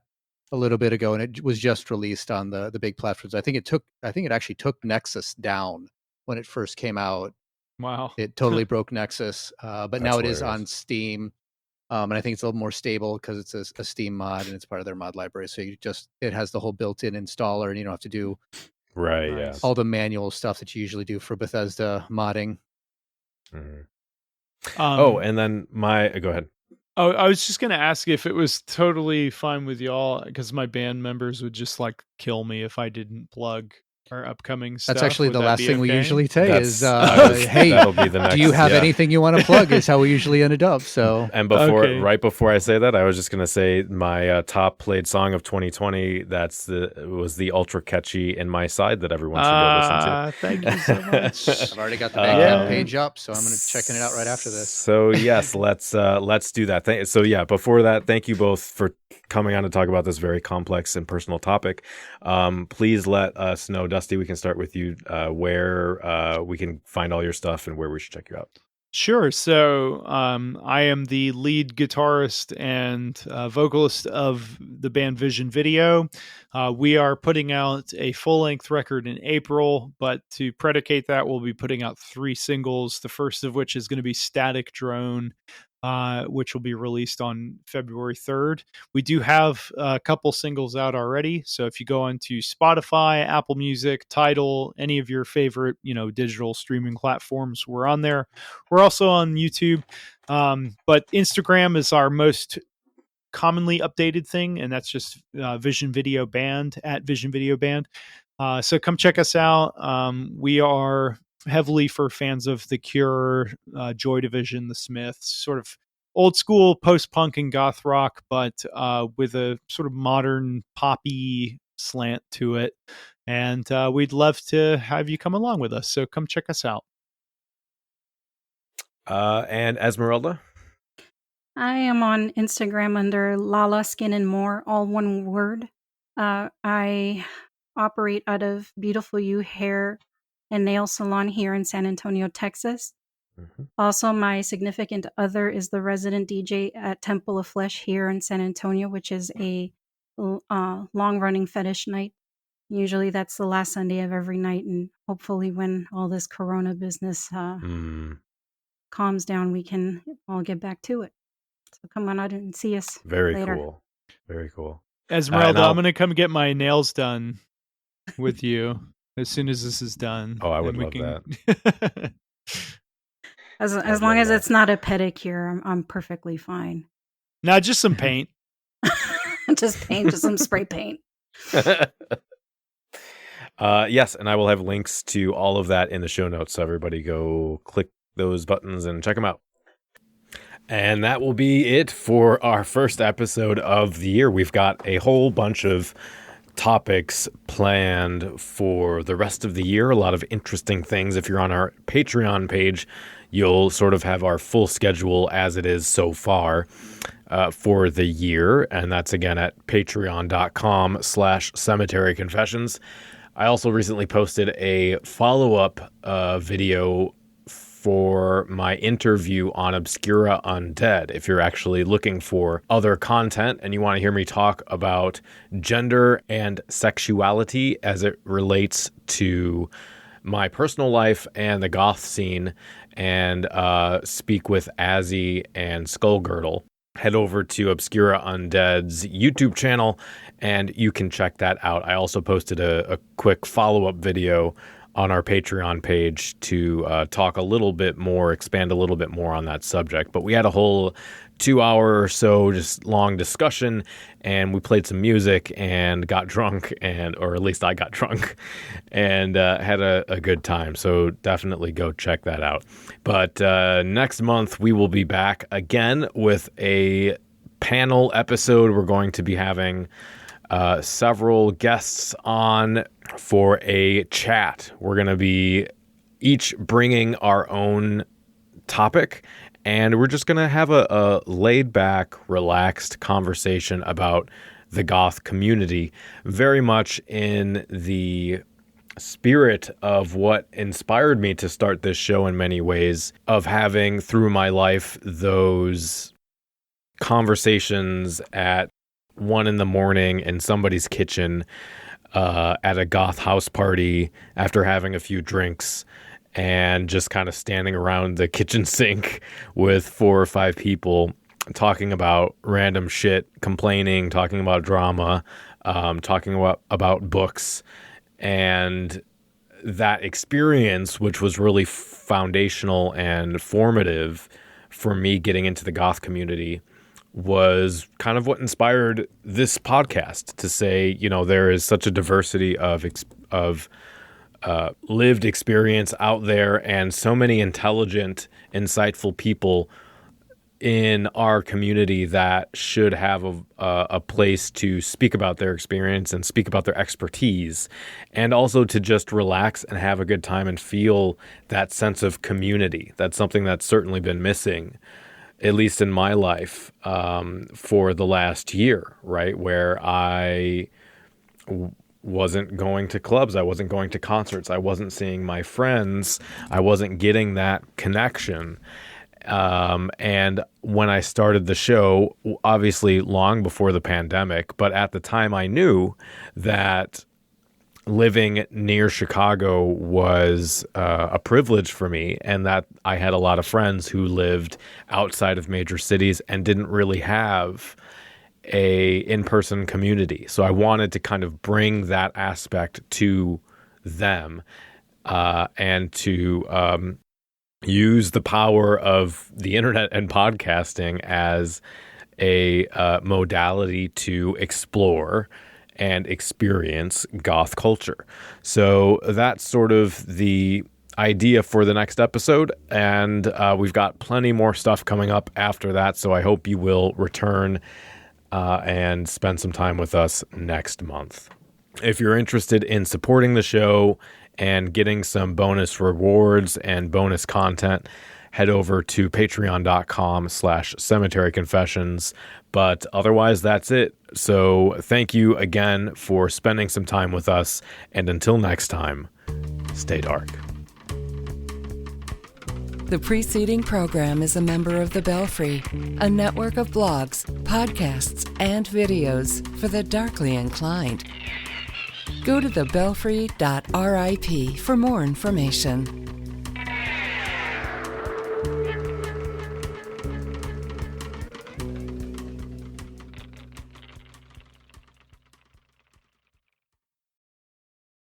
a little bit ago, and it was just released on the big platforms. I think it actually took Nexus down when it first came out. Wow. It totally broke Nexus, but now it is on Steam. And I think it's a little more stable because it's a Steam mod and it's part of their mod library. So it has the whole built-in installer, and you don't have to do all the manual stuff that you usually do for Bethesda modding. And then go ahead. Oh, I was just going to ask if it was totally fine with y'all, because my band members would just kill me if I didn't plug our upcoming stuff. That's actually the last thing we usually say hey, do you have anything you want to plug, is how we usually ended up. So, and right before I say that, I was just going to say my top played song of 2020, was the ultra catchy In My Side that everyone should go listen to. Thank you so much. I've already got the Bandcamp page up, so I'm going to checking it out right after this. So yes, let's do that. Before that, thank you both for coming on to talk about this very complex and personal topic. Please let us know, Dusty, we can start with you, where we can find all your stuff and where we should check you out. Sure. So I am the lead guitarist and vocalist of the band Vision Video. We are putting out a full-length record in April, but to predicate that, we'll be putting out 3 singles, the first of which is going to be Static Drone, which will be released on February 3rd. We do have a couple singles out already. So if you go onto Spotify, Apple Music, Tidal, any of your favorite, digital streaming platforms, we're on there. We're also on YouTube. But Instagram is our most commonly updated thing, and that's just Vision Video Band, at Vision Video Band. So come check us out. We are heavily for fans of The Cure, Joy Division, The Smiths, sort of old school post-punk and goth rock, but with a sort of modern poppy slant to it. And we'd love to have you come along with us. So come check us out. And Esmeralda? I am on Instagram under Lala Skin and More, all one word. I operate out of Beautiful You Hair and Nail Salon here in San Antonio, Texas. Mm-hmm. Also, my significant other is the resident DJ at Temple of Flesh here in San Antonio, which is a long-running fetish night. Usually that's the last Sunday of every night, and hopefully when all this corona business calms down, we can all get back to it. So come on out and see us later. Cool. Very cool. Esmeralda, I'm going to come get my nails done with you as soon as this is done. Oh, I would love that. As long as it's not a pedicure, I'm perfectly fine. No, just some paint. Just some spray paint. Yes, and I will have links to all of that in the show notes, so everybody go click those buttons and check them out. And that will be it for our first episode of the year. We've got a whole bunch of topics planned for the rest of the year, a lot of interesting things. If you're on our Patreon page, you'll sort of have our full schedule as it is so far for the year. And that's again at patreon.com/Cemetery Confessions. I also recently posted a follow-up video for my interview on Obscura Undead. If you're actually looking for other content and you want to hear me talk about gender and sexuality as it relates to my personal life and the goth scene, and speak with Azzy and Skullgirdle, head over to Obscura Undead's YouTube channel and you can check that out. I also posted a quick follow-up video on our Patreon page to talk a little bit more, expand a little bit more on that subject. But we had a whole 2-hour or so just long discussion, and we played some music and got drunk, or at least I got drunk, and had a good time. So definitely go check that out. But next month we will be back again with a panel episode. We're going to be having several guests on for a chat. We're going to be each bringing our own topic, and we're just going to have a laid back, relaxed conversation about the goth community, very much in the spirit of what inspired me to start this show in many ways, of having through my life those conversations at 1 a.m. in somebody's kitchen at a goth house party after having a few drinks, and just kind of standing around the kitchen sink with 4 or 5 people talking about random shit, complaining, talking about drama, talking about books. And that experience, which was really foundational and formative for me getting into the goth community, was kind of what inspired this podcast to say, there is such a diversity of lived experience out there, and so many intelligent, insightful people in our community that should have a place to speak about their experience and speak about their expertise, and also to just relax and have a good time and feel that sense of community. That's something that's certainly been missing, at least in my life, for the last year, right? Where I wasn't going to clubs, I wasn't going to concerts, I wasn't seeing my friends, I wasn't getting that connection. And when I started the show, obviously long before the pandemic, but at the time I knew that living near Chicago was a privilege for me, and that I had a lot of friends who lived outside of major cities and didn't really have a in-person community. So I wanted to kind of bring that aspect to them, and to use the power of the internet and podcasting as a modality to explore and experience goth culture. So that's sort of the idea for the next episode, and we've got plenty more stuff coming up after that, so I hope you will return and spend some time with us next month. If you're interested in supporting the show and getting some bonus rewards and bonus content, head over to patreon.com/Cemetery Confessions. But otherwise, that's it. So thank you again for spending some time with us. And until next time, stay dark. The preceding program is a member of The Belfry, a network of blogs, podcasts, and videos for the darkly inclined. Go to thebelfry.rip for more information.